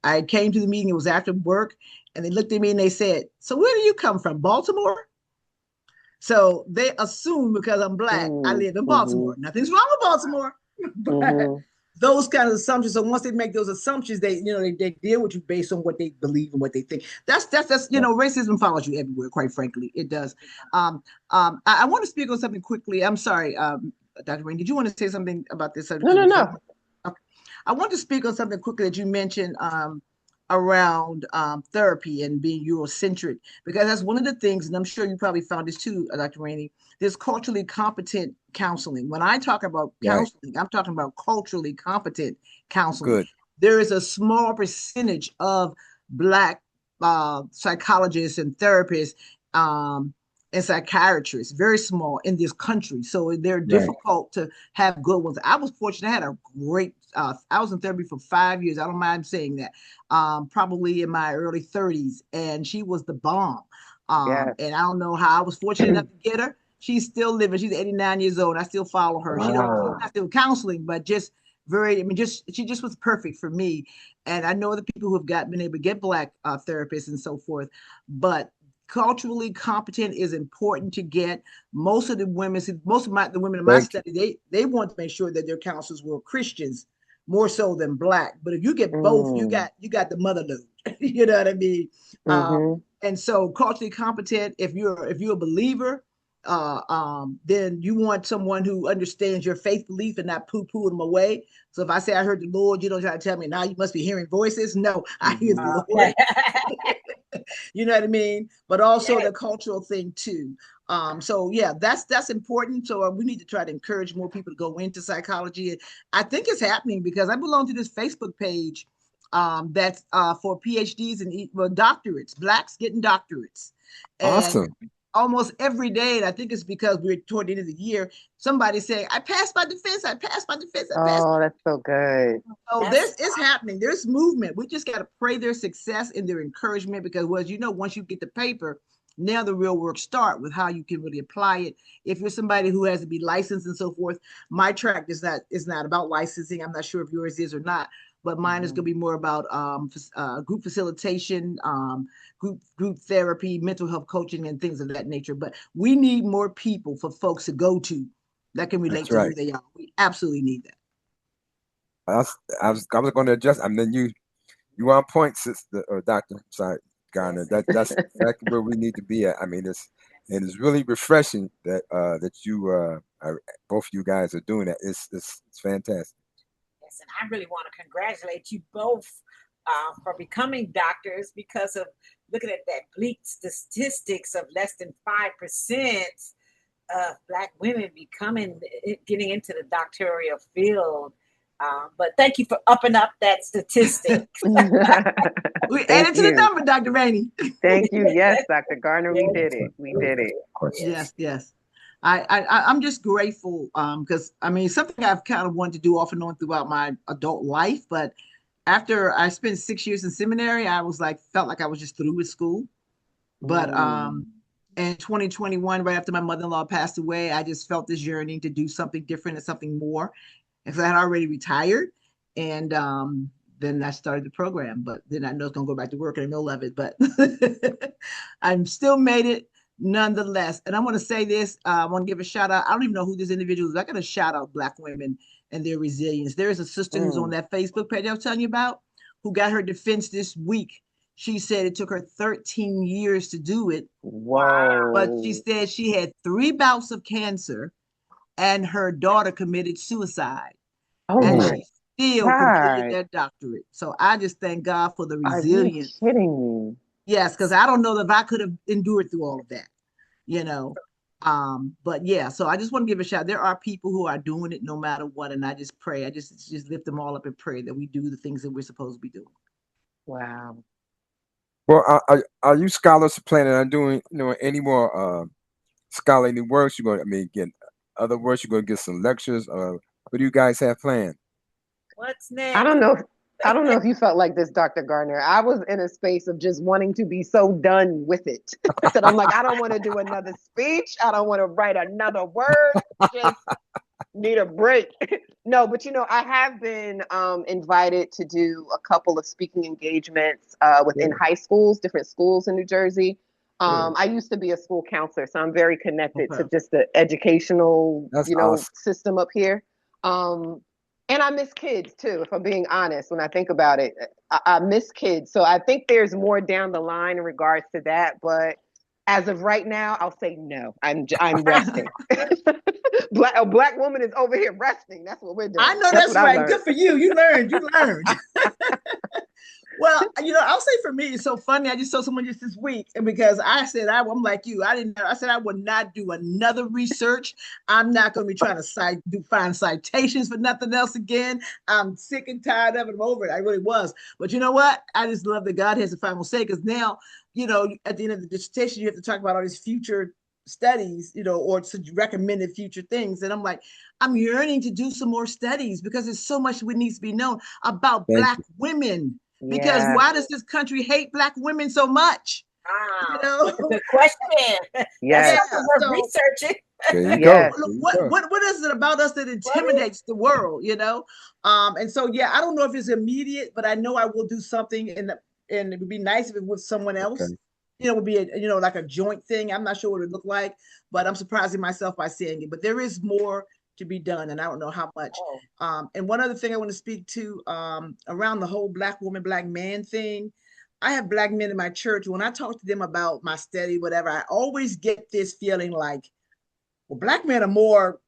Speaker 3: I came to the meeting, it was after work, and they looked at me and they said, "So where do you come from, Baltimore?" So they assume because I'm Black, I live in Baltimore. Nothing's wrong with Baltimore. But those kind of assumptions. So once they make those assumptions, they deal with you based on what they believe and what they think. That's racism follows you everywhere. Quite frankly, it does. I want to speak on something quickly. I'm sorry, Dr. Rain, did you want to say something about this subject?
Speaker 2: No.
Speaker 3: Okay. I want to speak on something quickly that you mentioned around therapy and being Eurocentric, because that's one of the things, and I'm sure you probably found this too, Dr. Rainey, there's culturally competent counseling. When I talk about counseling, I'm talking about culturally competent counseling.
Speaker 1: Good.
Speaker 3: There is a small percentage of Black psychologists and therapists and psychiatrists, very small in this country. So they're difficult to have good ones. I was fortunate. I had a great, I was in therapy for 5 years. I don't mind saying that, probably in my early 30s. And she was the bomb. And I don't know how I was fortunate enough to get her. She's still living. She's 89 years old. I still follow her. Wow. She's not still counseling, but just she just was perfect for me. And I know the people who have been able to get Black therapists and so forth, but culturally competent is important to get. Most of the women in my study, they want to make sure that their counselors were Christians more so than Black. But if you get both, you got the mother load. You know what I mean? And so culturally competent, if you're a believer, then you want someone who understands your faith belief and not poo-poo them away. So if I say I heard the Lord, you don't try to tell me now you must be hearing voices. No, I hear the Lord. You know what I mean? But also the cultural thing too. So that's important. So we need to try to encourage more people to go into psychology. I think it's happening because I belong to this Facebook page that's for PhDs and doctorates, Blacks getting doctorates. And
Speaker 1: awesome.
Speaker 3: Almost every day, and I think it's because we're toward the end of the year, somebody saying, I passed my defense.
Speaker 2: Oh, that's so good.
Speaker 3: So it's happening. There's movement. We just got to pray their success and their encouragement, because once you get the paper, now the real work start with how you can really apply it. If you're somebody who has to be licensed and so forth, my track is not about licensing. I'm not sure if yours is or not, but mine is going to be more about group facilitation, group therapy, mental health coaching, and things of that nature. But we need more people for folks to go to that can relate to who they are. We absolutely need that.
Speaker 1: I was going to adjust. I mean, you on point, sister or Doctor. Sorry, Garner. That's exactly where we need to be at. I mean, it's really refreshing that you both you guys are doing that. It's fantastic.
Speaker 4: Yes, and I really want to congratulate you both for becoming doctors, because of looking at that bleak statistics of less than 5% of Black women getting into the doctoral field. But thank you for upping up that statistic.
Speaker 3: We added to the number, Dr. Rainey.
Speaker 2: Thank you. Yes, Dr. Garner, we did it. We did it.
Speaker 3: Yes. I'm just grateful because something I've kind of wanted to do off and on throughout my adult life, but after I spent 6 years in seminary, I felt like I was just through with school. But in 2021, right after my mother-in-law passed away, I just felt this yearning to do something different and something more. And so I had already retired, and then I started the program. But then I know it's gonna go back to work in the middle of it. But I'm still made it nonetheless. And I want to say this. I want to give a shout out. I don't even know who this individual is. I got to shout out Black women and their resilience. There is a sister who's on that Facebook page I was telling you about, who got her defense this week. She said it took her 13 years to do it.
Speaker 2: Wow.
Speaker 3: But she said she had 3 bouts of cancer and her daughter committed suicide. And she still completed that doctorate. So I just thank God for the resilience.
Speaker 2: Are you kidding me?
Speaker 3: Yes, because I don't know if I could have endured through all of that, you know. But yeah, so I just want to give a shout. There are people who are doing it no matter what, and I just pray. I just lift them all up and pray that we do the things that we're supposed to be doing.
Speaker 2: Wow.
Speaker 1: Well, are you scholars planning on doing any more scholarly works? You're going, I mean, get other works. You're going to get some lectures. What do you guys have planned?
Speaker 4: What's
Speaker 2: I
Speaker 4: next?
Speaker 2: don't know. I don't know if you felt like this, Dr. Gardner. I was in a space of just wanting to be so done with it that I'm like, I don't want to do another speech. I don't want to write another word. Just need a break. No, but I have been invited to do a couple of speaking engagements within
Speaker 1: Good,
Speaker 2: high schools, different schools in New Jersey.
Speaker 1: good.
Speaker 2: I used to be a school counselor, so I'm very connected to
Speaker 3: Okay.
Speaker 2: just the educational,
Speaker 1: That's awesome.
Speaker 2: system up here. Um, and I miss kids too, if I'm being honest. When I think about it, I miss kids. So I think there's more down the line in regards to that. But as of right now, I'll say no. I'm resting. A black woman is over here resting. That's what we're
Speaker 3: I
Speaker 2: doing.
Speaker 3: know
Speaker 2: That's
Speaker 3: that's
Speaker 2: what I've
Speaker 3: right.
Speaker 2: learned.
Speaker 3: Good for you. You learned. You learned. Well, I'll say for me, it's so funny. I just saw someone just this week, and because I said I'm like you, I didn't. I said I would not do another research. I'm not going to be trying to find citations for nothing else again. I'm sick and tired of it. I'm over it. I really was. But you know what? I just love that God has the final say because now, at the end of the dissertation, you have to talk about all these future studies, or recommended future things. And I'm like, I'm yearning to do some more studies because there's so much that needs to be known about
Speaker 1: Thank
Speaker 3: Black
Speaker 1: you.
Speaker 3: women, because
Speaker 2: Yeah.
Speaker 3: why does this country hate Black women so much? You
Speaker 4: That's a
Speaker 3: know?
Speaker 4: good question. That's
Speaker 2: Yes.
Speaker 3: Yeah.
Speaker 4: something worth
Speaker 3: So
Speaker 4: researching.
Speaker 1: There you go.
Speaker 2: Yes.
Speaker 1: There you
Speaker 3: what
Speaker 1: go.
Speaker 3: what what is it about us that
Speaker 4: Right?
Speaker 3: intimidates the world? And so yeah, I don't know if it's immediate, but I know I will do something, and it would be nice if it was someone else.
Speaker 1: Okay.
Speaker 3: It would be like a joint thing. I'm not sure what it would look like, but I'm surprising myself by saying it. But there is more to be done, and I don't know how much.
Speaker 4: Oh,
Speaker 3: And one other thing I want to speak to, around the whole Black woman, Black man thing. I have Black men in my church. When I talk to them about my study, whatever, I always get this feeling like, well, Black men are more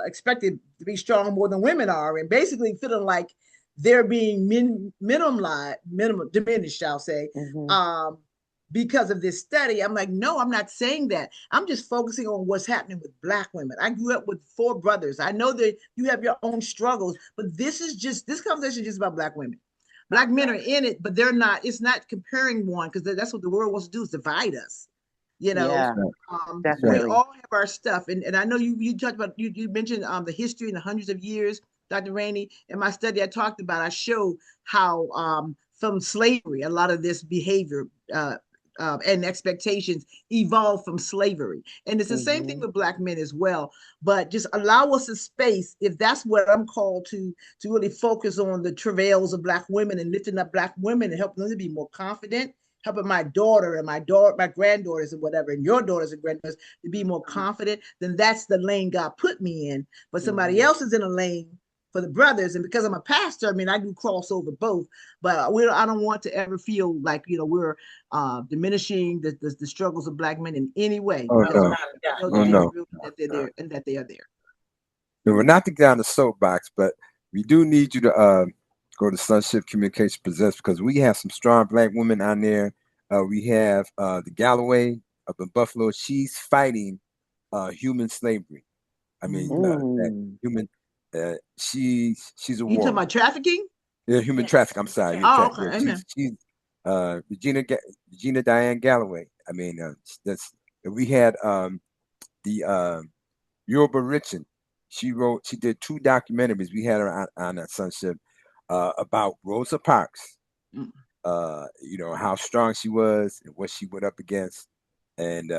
Speaker 3: expected to be strong more than women are, and basically feeling like they're being minimum diminished, I'll say,
Speaker 2: Hmm.
Speaker 3: um, because of this study. I'm like, no, I'm not saying that. I'm just focusing on what's happening with Black women. I grew up with 4 brothers. I know that you have your own struggles, but this conversation is just about Black women. Black men are
Speaker 4: okay.
Speaker 3: in it, but they're not. It's not comparing one, because that's what the world wants to do, is divide us. You know,
Speaker 2: Yeah,
Speaker 1: That's right. That's
Speaker 3: we
Speaker 1: right.
Speaker 2: definitely.
Speaker 3: all have our stuff, and I know you talked about, you mentioned the history in the hundreds of years, Dr. Rainey. In my study, I show how from slavery a lot of this behavior and expectations evolved from slavery, and it's the same thing
Speaker 2: Hmm.
Speaker 3: with Black men as well. But just allow us a space, if that's what I'm called to really focus on the travails of Black women and lifting up Black women and helping them to be more confident, helping my granddaughters and whatever, and your daughters and granddaughters to be more confident, then that's the lane God put me in. But somebody
Speaker 2: Hmm.
Speaker 3: else is in a lane for the brothers, and because I'm a pastor, I mean, I do cross over both. But I don't want to ever feel like we're diminishing the struggles of Black men in any way,
Speaker 1: Oh
Speaker 3: because
Speaker 4: No,
Speaker 1: no.
Speaker 3: we
Speaker 4: not
Speaker 3: know
Speaker 1: Oh
Speaker 3: that
Speaker 4: done.
Speaker 3: they're
Speaker 1: no.
Speaker 3: real,
Speaker 1: No.
Speaker 3: that they're
Speaker 1: No.
Speaker 3: there, and that they are there.
Speaker 1: No, we're not to get on the soapbox, but we do need you to go to Sonship Communication Presents because we have some strong Black women on there. We have the Galloway up in Buffalo. She's fighting human slavery. I mean,
Speaker 3: Mhm.
Speaker 1: that
Speaker 2: Mm.
Speaker 1: human. She's a
Speaker 3: You talking
Speaker 1: warrior.
Speaker 3: about trafficking?
Speaker 1: Yeah, human
Speaker 4: Yes.
Speaker 1: traffic. I'm sorry, human
Speaker 3: Oh,
Speaker 1: traffic.
Speaker 3: okay,
Speaker 1: Yeah,
Speaker 3: amen.
Speaker 1: she's Regina Diane Galloway. I mean, that's we had the Yorba Richard. She did 2 documentaries. We had her on that Sonship about Rosa Parks.
Speaker 3: Mm.
Speaker 1: How strong she was and what she went up against, and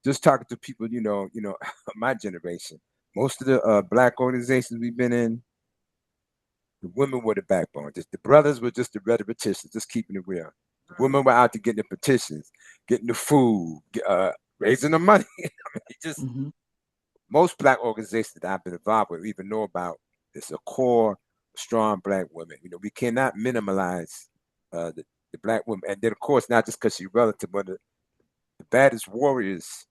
Speaker 1: just talking to people, my generation. Most of the Black organizations we've been in, the women were the backbone. Just the brothers were just the rhetoricians, just keeping it real. The women were out to getting the petitions, getting the food, raising the money. I mean, just
Speaker 3: Mhm.
Speaker 1: most Black organizations that I've been involved with, even know about, is a core, strong Black women. We cannot minimize the Black woman. And then, of course, not just because she's relative, but the baddest warriors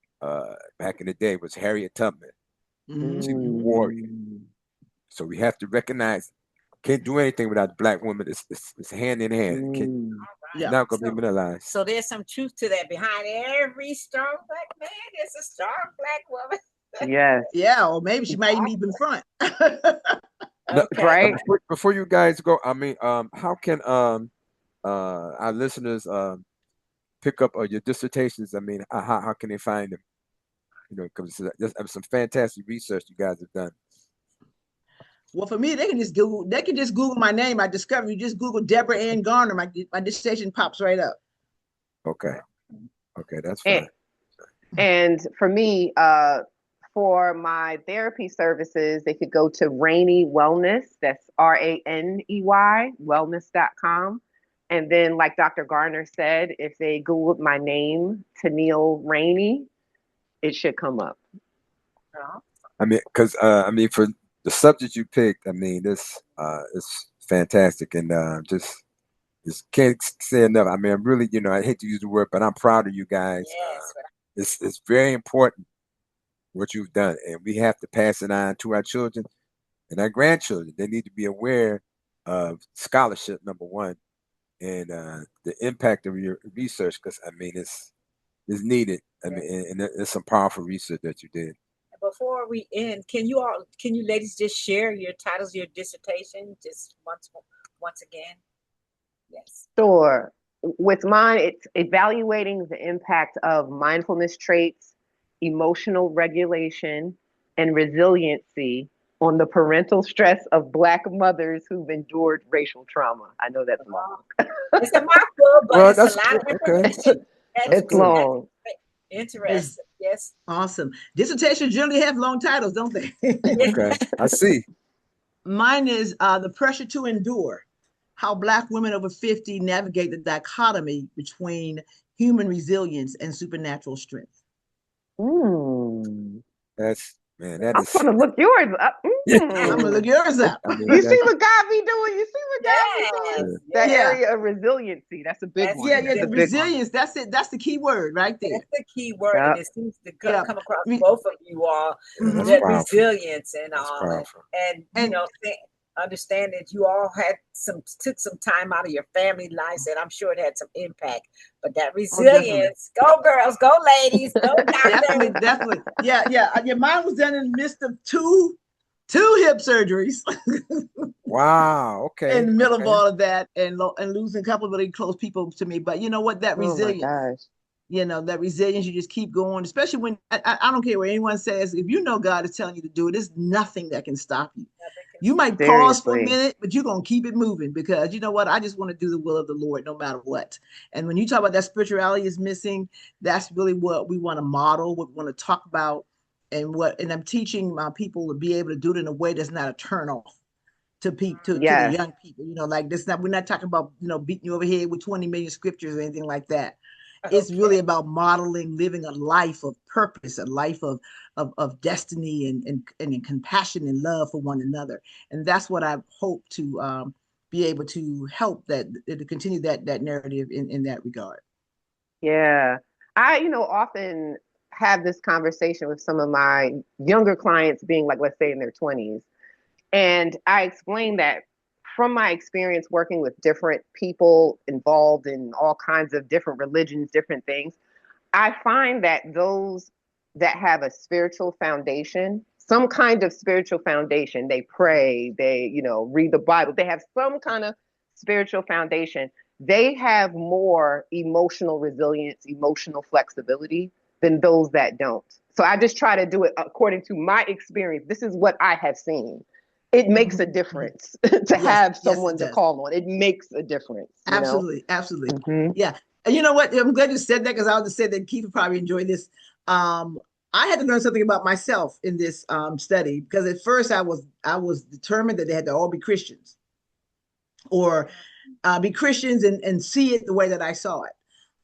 Speaker 1: back in the day was Harriet Tubman.
Speaker 3: Mhm.
Speaker 1: She was a
Speaker 3: Mhm.
Speaker 1: warrior.
Speaker 2: Mm.
Speaker 1: So we have to recognize, can't do anything without the Black woman. It's hand in hand.
Speaker 2: Mm.
Speaker 3: Yeah.
Speaker 1: not going to be
Speaker 4: So-
Speaker 1: minimalized.
Speaker 4: So there's some truth to that. Behind every strong black man, there's a strong black woman.
Speaker 2: Yes.
Speaker 3: Yeah, or maybe she might even be in front.
Speaker 1: No,
Speaker 4: Okay.
Speaker 2: Right.
Speaker 1: before you guys go, I mean, how can our listeners pick up your dissertations? I mean, how can they find them? You know, because there's some fantastic research you guys have done.
Speaker 3: Well, for me, they can just Google my name. I discovered you just Google Deborah Ann Garner. My dissertation pops right up.
Speaker 1: Okay, okay, that's
Speaker 2: And,
Speaker 1: fine.
Speaker 2: and for me, for my therapy services, they could go to Rainey Wellness. That's RANEY, wellness.com. And then, like Dr. Garner said, if they Googled my name, Tennille Rainey, it should come up.
Speaker 1: I mean, because I mean, for the subject you picked, I mean, this is fantastic, and just can't say enough. I mean, I'm really, you know, I hate to use the word, but I'm proud of you guys.
Speaker 4: Yes.
Speaker 1: It's very important what you've done, and we have to pass it on to our children and our grandchildren. They need to be aware of scholarship, number one, and the impact of your research, because I mean, it's needed. I mean, and it's some powerful research that you did.
Speaker 4: Before we end, can you ladies just share your titles of your dissertation just once again? Yes.
Speaker 2: Sure. With mine, it's evaluating the impact of mindfulness traits, emotional regulation, and resiliency on the parental stress of Black mothers who've endured racial trauma. I know that's long.
Speaker 4: It's a mouthful, but
Speaker 1: Well,
Speaker 4: it's a
Speaker 1: that's
Speaker 4: lot of
Speaker 1: good. Okay.
Speaker 4: information.
Speaker 2: It's long.
Speaker 4: Interesting. Yes.
Speaker 3: Awesome. Dissertations generally have long titles, don't they?
Speaker 1: Okay, I see.
Speaker 3: Mine is The Pressure to Endure: How Black Women Over 50 Navigate the Dichotomy Between Human Resilience and Supernatural Strength.
Speaker 2: Mm.
Speaker 1: That's man. That
Speaker 2: I'm
Speaker 1: is.
Speaker 2: gonna look yours up.
Speaker 3: I'm gonna look yours up.
Speaker 1: I mean,
Speaker 2: You
Speaker 1: that's-
Speaker 2: see what God be doing? You see what God be
Speaker 4: Yes.
Speaker 2: doing? That
Speaker 3: Yeah.
Speaker 2: area of resiliency. That's a big
Speaker 4: That's-
Speaker 2: one.
Speaker 3: Yeah,
Speaker 2: That's
Speaker 3: the
Speaker 2: a big one.
Speaker 3: resilience. That's it. That's the key word right there.
Speaker 4: That's the key word,
Speaker 2: Yeah.
Speaker 4: and it seems to
Speaker 3: Yeah.
Speaker 4: come across
Speaker 3: We-
Speaker 4: both of you all.
Speaker 1: Yeah, that's
Speaker 4: That
Speaker 1: powerful.
Speaker 4: resilience and
Speaker 1: That's powerful.
Speaker 4: and you
Speaker 3: And-
Speaker 4: know understand that you all took some time out of your family lives, and I'm sure it had some impact. But that resilience, go girls, go ladies, go
Speaker 3: Definitely,
Speaker 4: doctors.
Speaker 3: definitely. Yeah. Mine was done in the midst of two hip surgeries
Speaker 1: Wow. Okay.
Speaker 3: in the middle of
Speaker 1: okay.
Speaker 3: all of that, and losing a couple of really close people to me. But you know what? That
Speaker 2: Oh my
Speaker 3: resilience.
Speaker 2: gosh.
Speaker 3: You know, that resilience, you just keep going, especially when I don't care what anyone says. If you know God is telling you to do it, there's nothing that can stop you. You might pause for a
Speaker 2: Seriously.
Speaker 3: minute, but you're going to keep it moving, because you know what? I just want to do the will of the Lord no matter what. And when you talk about that spirituality is missing, that's really what we want to model, what we want to talk about. And I'm teaching my people to be able to do it in a way that's not a turn off to people, to the
Speaker 2: Yes.
Speaker 3: young people. You know, like this, we're not talking about, you know, beating you over the head with 20 million scriptures or anything like that. It's really about modeling, living a life of purpose, a life of destiny and compassion and love for one another. And that's what I hope to be able to help to continue that narrative in that regard.
Speaker 2: Yeah. I, often have this conversation with some of my younger clients being like, let's say in their 20s. And I explain that from my experience working with different people involved in all kinds of different religions, different things, I find that those that have a spiritual foundation, some kind of spiritual foundation, they pray, they, read the Bible, they have some kind of spiritual foundation, they have more emotional resilience, emotional flexibility than those that don't. So I just try to do it according to my experience. This is what I have seen. It makes a difference to have someone to call on. It makes a difference.
Speaker 3: Absolutely. Absolutely.
Speaker 2: Mm-hmm.
Speaker 3: Yeah. And you know what? I'm glad you said that, because I would just say that Keith would probably enjoy this. I had to learn something about myself in this study, because at first I was determined that they had to all be Christians, or be Christians and see it the way that I saw it.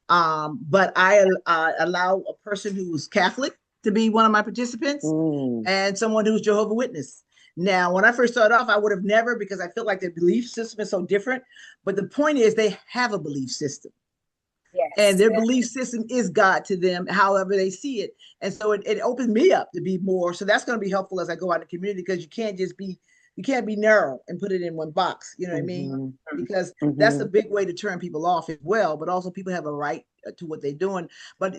Speaker 3: But I allow a person who was Catholic to be one of my participants, and someone who's Jehovah's Witness. Now, when I first started off, I would have never, because I feel like their belief system is so different. But the point is, they have a belief system.
Speaker 4: Yes,
Speaker 3: and their belief system is God to them, however they see it. And so it opens me up to be more. So that's going to be helpful as I go out in the community, because you can't just be you can't be narrow and put it in one box. You know what I mean?
Speaker 2: Mhm.
Speaker 3: Because that's a
Speaker 2: Mhm.
Speaker 3: big way to turn people off as well. But also, people have a right to what they're doing. But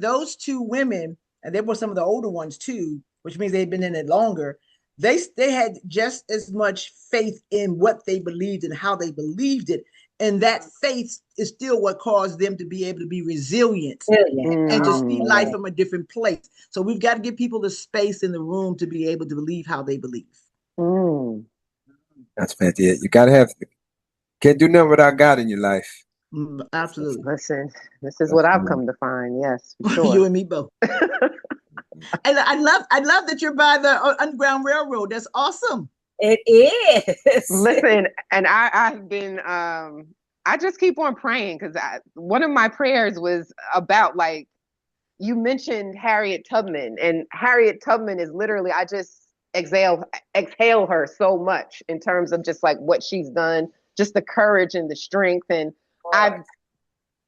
Speaker 3: those two women, and they were some of the older ones too, which means they've been in it longer. They had just as much faith in what they believed and how they believed it, and that faith is still what caused them to be able to be resilient
Speaker 4: Brilliant.
Speaker 3: and to
Speaker 4: Oh,
Speaker 3: see life
Speaker 2: Mm.
Speaker 3: from a different place. So we've got to give people the space in the room to be able to believe how they believe.
Speaker 2: Mm.
Speaker 1: That's fantastic. You gotta have can't do nothing without God in your life.
Speaker 3: Absolutely.
Speaker 2: Listen, this is
Speaker 1: That's
Speaker 2: what I've
Speaker 1: right.
Speaker 2: come to find. Yes, for
Speaker 3: You
Speaker 2: sure.
Speaker 3: and me both. And I love that you're by the Underground Railroad. That's awesome.
Speaker 4: it is.
Speaker 2: Listen, and I've been I just keep on praying because one of my prayers was about like you mentioned Harriet Tubman, and Harriet Tubman is literally I just exhale her so much in terms of just like what she's done, just the courage and the strength, and I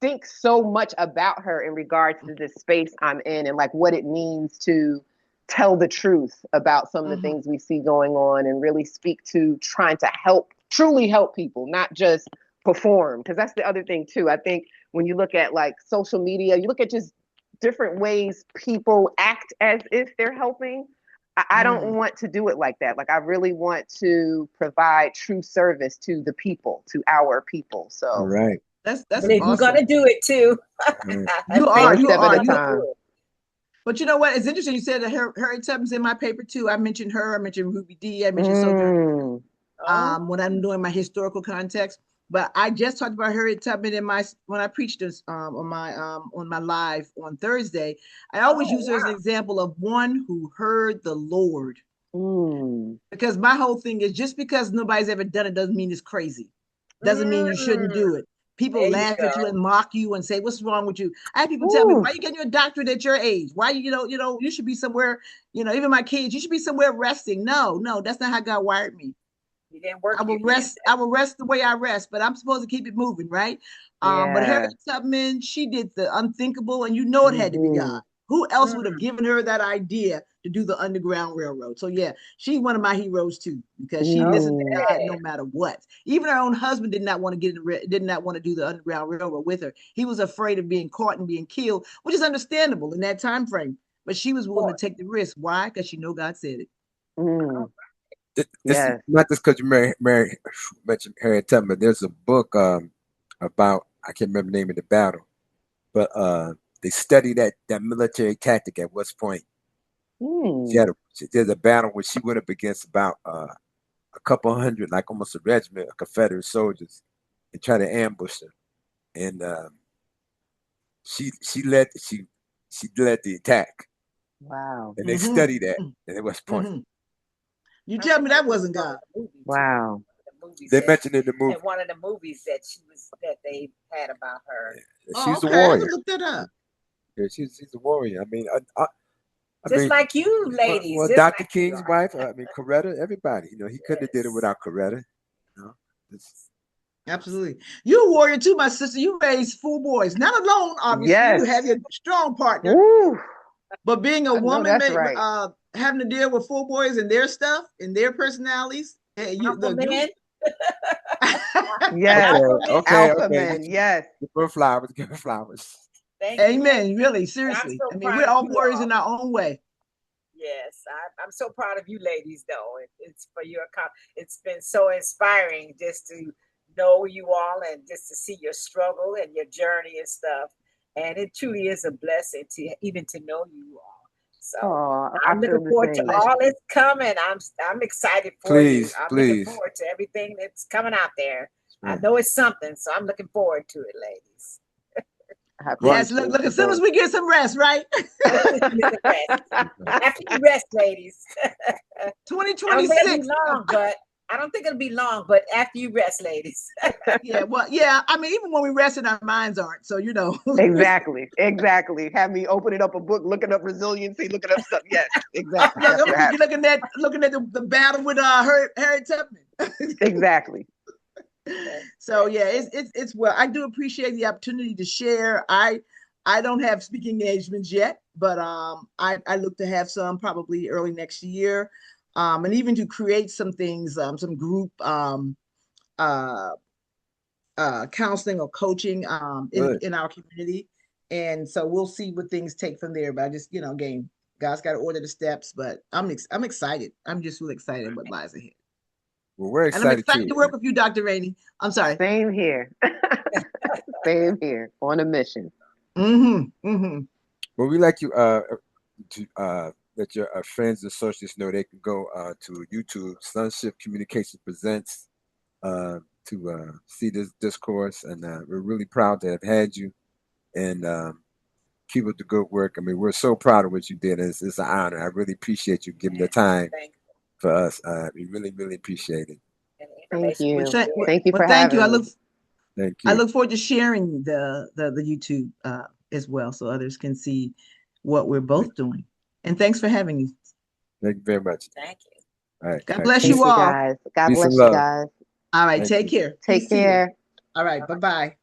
Speaker 2: think so much about her in regards to this space I'm in and like what it means to tell the truth about some of the
Speaker 3: Mhm.
Speaker 2: things we see going on and really speak to trying to help, truly help people, not just perform. Because that's the other thing too. I think when you look at like social media, you look at just different ways people act as if they're helping. I don't want to do it like that. Like I really want to provide true service to the people, to our people.
Speaker 1: All
Speaker 2: So
Speaker 1: right.
Speaker 3: That's
Speaker 4: Believe you're
Speaker 3: awesome.
Speaker 4: gonna do it too.
Speaker 1: Mm.
Speaker 3: You are,
Speaker 2: one
Speaker 3: you
Speaker 2: step at
Speaker 3: are,
Speaker 2: a
Speaker 3: you.
Speaker 2: time.
Speaker 3: But you know what? It's interesting. You said that Harriet Tubman's in my paper too. I mentioned her. I mentioned Ruby Dee. I mentioned Sojourner
Speaker 2: Mm.
Speaker 4: Oh,
Speaker 3: when I'm doing my historical context. But I just talked about Harriet Tubman in my when I preached this on my live on Thursday. I always use her as an
Speaker 4: wow.
Speaker 3: example of one who heard the Lord.
Speaker 2: Mm.
Speaker 3: Because my whole thing is just because nobody's ever done it doesn't mean it's crazy. Doesn't mean you shouldn't
Speaker 4: Mm,
Speaker 3: do it. People
Speaker 4: there you
Speaker 3: laugh at you
Speaker 4: go.
Speaker 3: and mock you and say, "What's wrong with you?" I have people tell me,
Speaker 2: Woo.
Speaker 3: "Why are you getting your doctorate at your age? Why you should be somewhere, even my kids, you should be somewhere resting." No, no, that's not how God wired me.
Speaker 4: You didn't work
Speaker 3: I
Speaker 4: your
Speaker 3: will
Speaker 4: hands.
Speaker 3: rest. I will rest the way I rest, but I'm supposed to keep it moving, right? But
Speaker 2: Yeah.
Speaker 3: Harriet Tubman, she did the unthinkable, and you know it had to be God.
Speaker 2: Mm-hmm.
Speaker 3: Who else would have
Speaker 4: Mm,
Speaker 3: given her that idea to do the Underground Railroad? So yeah, she's one of my heroes too because she listened to
Speaker 2: Mm-hmm.
Speaker 3: God
Speaker 4: okay.
Speaker 3: no matter what. Even her own husband did not want to did not want to do the Underground Railroad with her. He was afraid of being caught and being killed, which is understandable in that time frame. But she was
Speaker 4: Of
Speaker 3: willing to
Speaker 4: course.
Speaker 3: take the risk. Why? Because she know God said it.
Speaker 2: Mm.
Speaker 1: This is
Speaker 2: Yes.
Speaker 1: not just because you mentioned Harriet Tubman. There's a book about I can't remember the name of the battle, but they study that military tactic at West Point.
Speaker 2: Mm.
Speaker 1: There's a battle where she went up against about a couple hundred, like almost a regiment of Confederate soldiers, and tried to ambush them. And she led the attack,
Speaker 2: Wow.
Speaker 1: and they
Speaker 3: Mm-hmm.
Speaker 1: study that at West Point.
Speaker 3: Mm-hmm. You
Speaker 4: I
Speaker 3: tell me
Speaker 4: think I
Speaker 3: that
Speaker 4: just
Speaker 3: wasn't
Speaker 4: saw
Speaker 3: God.
Speaker 4: the movie too.
Speaker 2: Wow.
Speaker 4: The movies
Speaker 1: They
Speaker 4: that
Speaker 1: mentioned in the movie
Speaker 4: and one of the movies that that they had about her.
Speaker 3: Oh,
Speaker 1: she's a
Speaker 3: okay. I have to
Speaker 1: warrior.
Speaker 3: look that up.
Speaker 1: Yeah, she's a warrior. I
Speaker 4: Just
Speaker 1: mean,
Speaker 4: like you ladies,
Speaker 1: well,
Speaker 4: just
Speaker 1: Dr.
Speaker 4: like you
Speaker 1: King's
Speaker 4: are.
Speaker 1: wife. I mean, Coretta. Everybody. He couldn't have did it
Speaker 4: Yes.
Speaker 1: without Coretta. You know, it's,
Speaker 3: Absolutely. You a warrior too, my sister. You raised four boys. Not alone, obviously. You have
Speaker 2: Yes.
Speaker 3: your strong partner.
Speaker 2: Woo.
Speaker 3: But being a
Speaker 2: I know
Speaker 3: woman,
Speaker 2: that's right.
Speaker 3: having to deal with four boys and their stuff and their personalities,
Speaker 4: Alpha men.
Speaker 2: Yes.
Speaker 4: Alpha
Speaker 1: okay,
Speaker 4: men.
Speaker 1: okay,
Speaker 2: Alpha
Speaker 1: okay.
Speaker 2: men. Yes.
Speaker 1: Give her flowers. Give her flowers.
Speaker 4: Thank you. Thank
Speaker 3: amen. Really,
Speaker 4: you. I'm
Speaker 3: seriously.
Speaker 4: so
Speaker 3: I mean,
Speaker 4: proud
Speaker 3: we're
Speaker 4: of
Speaker 3: all
Speaker 4: you
Speaker 3: warriors
Speaker 4: all.
Speaker 3: in our own way.
Speaker 4: Yes, I'm so proud of you ladies though. It's for your it's been so inspiring just to know you all and just to see your struggle and your journey and stuff. And it truly is a blessing to even to know you all. So
Speaker 2: Oh, I
Speaker 4: I'm looking
Speaker 2: feel the
Speaker 4: forward to
Speaker 2: same.
Speaker 3: Bless
Speaker 4: all
Speaker 3: you.
Speaker 4: that's coming. I'm excited for you.
Speaker 1: Please,
Speaker 4: I'm looking
Speaker 1: please.
Speaker 4: forward to everything that's coming out there. I
Speaker 1: Right.
Speaker 4: know it's something, so I'm looking forward to it, ladies.
Speaker 2: I
Speaker 1: Right.
Speaker 3: Yes,
Speaker 2: appreciate
Speaker 3: look,
Speaker 2: you
Speaker 3: as soon as
Speaker 2: both.
Speaker 3: we get some rest, right?
Speaker 4: As soon as you get the rest. After you rest, ladies. I don't think it'll be
Speaker 3: 2026.
Speaker 4: long, but I don't think it'll be long, but after you rest, ladies.
Speaker 3: Yeah, well, yeah. I mean, even when we rested, our minds aren't. So,
Speaker 2: Exactly. Exactly. Have me opening up a book, looking up resiliency, looking up stuff. Yes, exactly.
Speaker 3: look,
Speaker 2: That's
Speaker 3: I'm
Speaker 2: what happened.
Speaker 3: looking at the battle with Harriet Tubman.
Speaker 2: Exactly.
Speaker 3: So yeah, it's well. I do appreciate the opportunity to share. I don't have speaking engagements yet, but I look to have some probably early next year. and even to create some things, some group counseling or coaching
Speaker 1: Good.
Speaker 3: in our community. And so we'll see what things take from there. But I just, again, God's got to order the steps. But I'm excited. I'm just really excited what lies ahead.
Speaker 1: Well, we're
Speaker 3: And I'm
Speaker 1: excited
Speaker 3: excited
Speaker 1: too.
Speaker 3: to work with you, Dr. Rainey. I'm sorry.
Speaker 2: Same here. Same here. On a mission.
Speaker 1: Well, we like you to let your friends and associates know they can go to YouTube. Sonship Communication Presents to see this discourse, and we're really proud to have had you. And keep up the good work. I mean, we're so proud of what you did. It's an honor. I really appreciate you giving the time for us. We really, really appreciate it.
Speaker 2: Thank you.
Speaker 3: Well,
Speaker 2: Thank you for
Speaker 3: thank you.
Speaker 2: having me.
Speaker 1: Thank
Speaker 3: I
Speaker 1: you.
Speaker 3: look forward to sharing the YouTube as well, so others can see what we're both doing. And thanks for having me.
Speaker 1: Thank you very much.
Speaker 4: Thank you.
Speaker 1: All right.
Speaker 3: God bless
Speaker 2: Thank
Speaker 3: you all.
Speaker 2: guys. God
Speaker 1: Peace
Speaker 2: bless
Speaker 1: and
Speaker 2: you
Speaker 1: love.
Speaker 2: guys.
Speaker 3: All right,
Speaker 1: Thank
Speaker 3: take
Speaker 1: you.
Speaker 3: care.
Speaker 2: Take
Speaker 3: Peace to you.
Speaker 2: care.
Speaker 3: All right, bye-bye.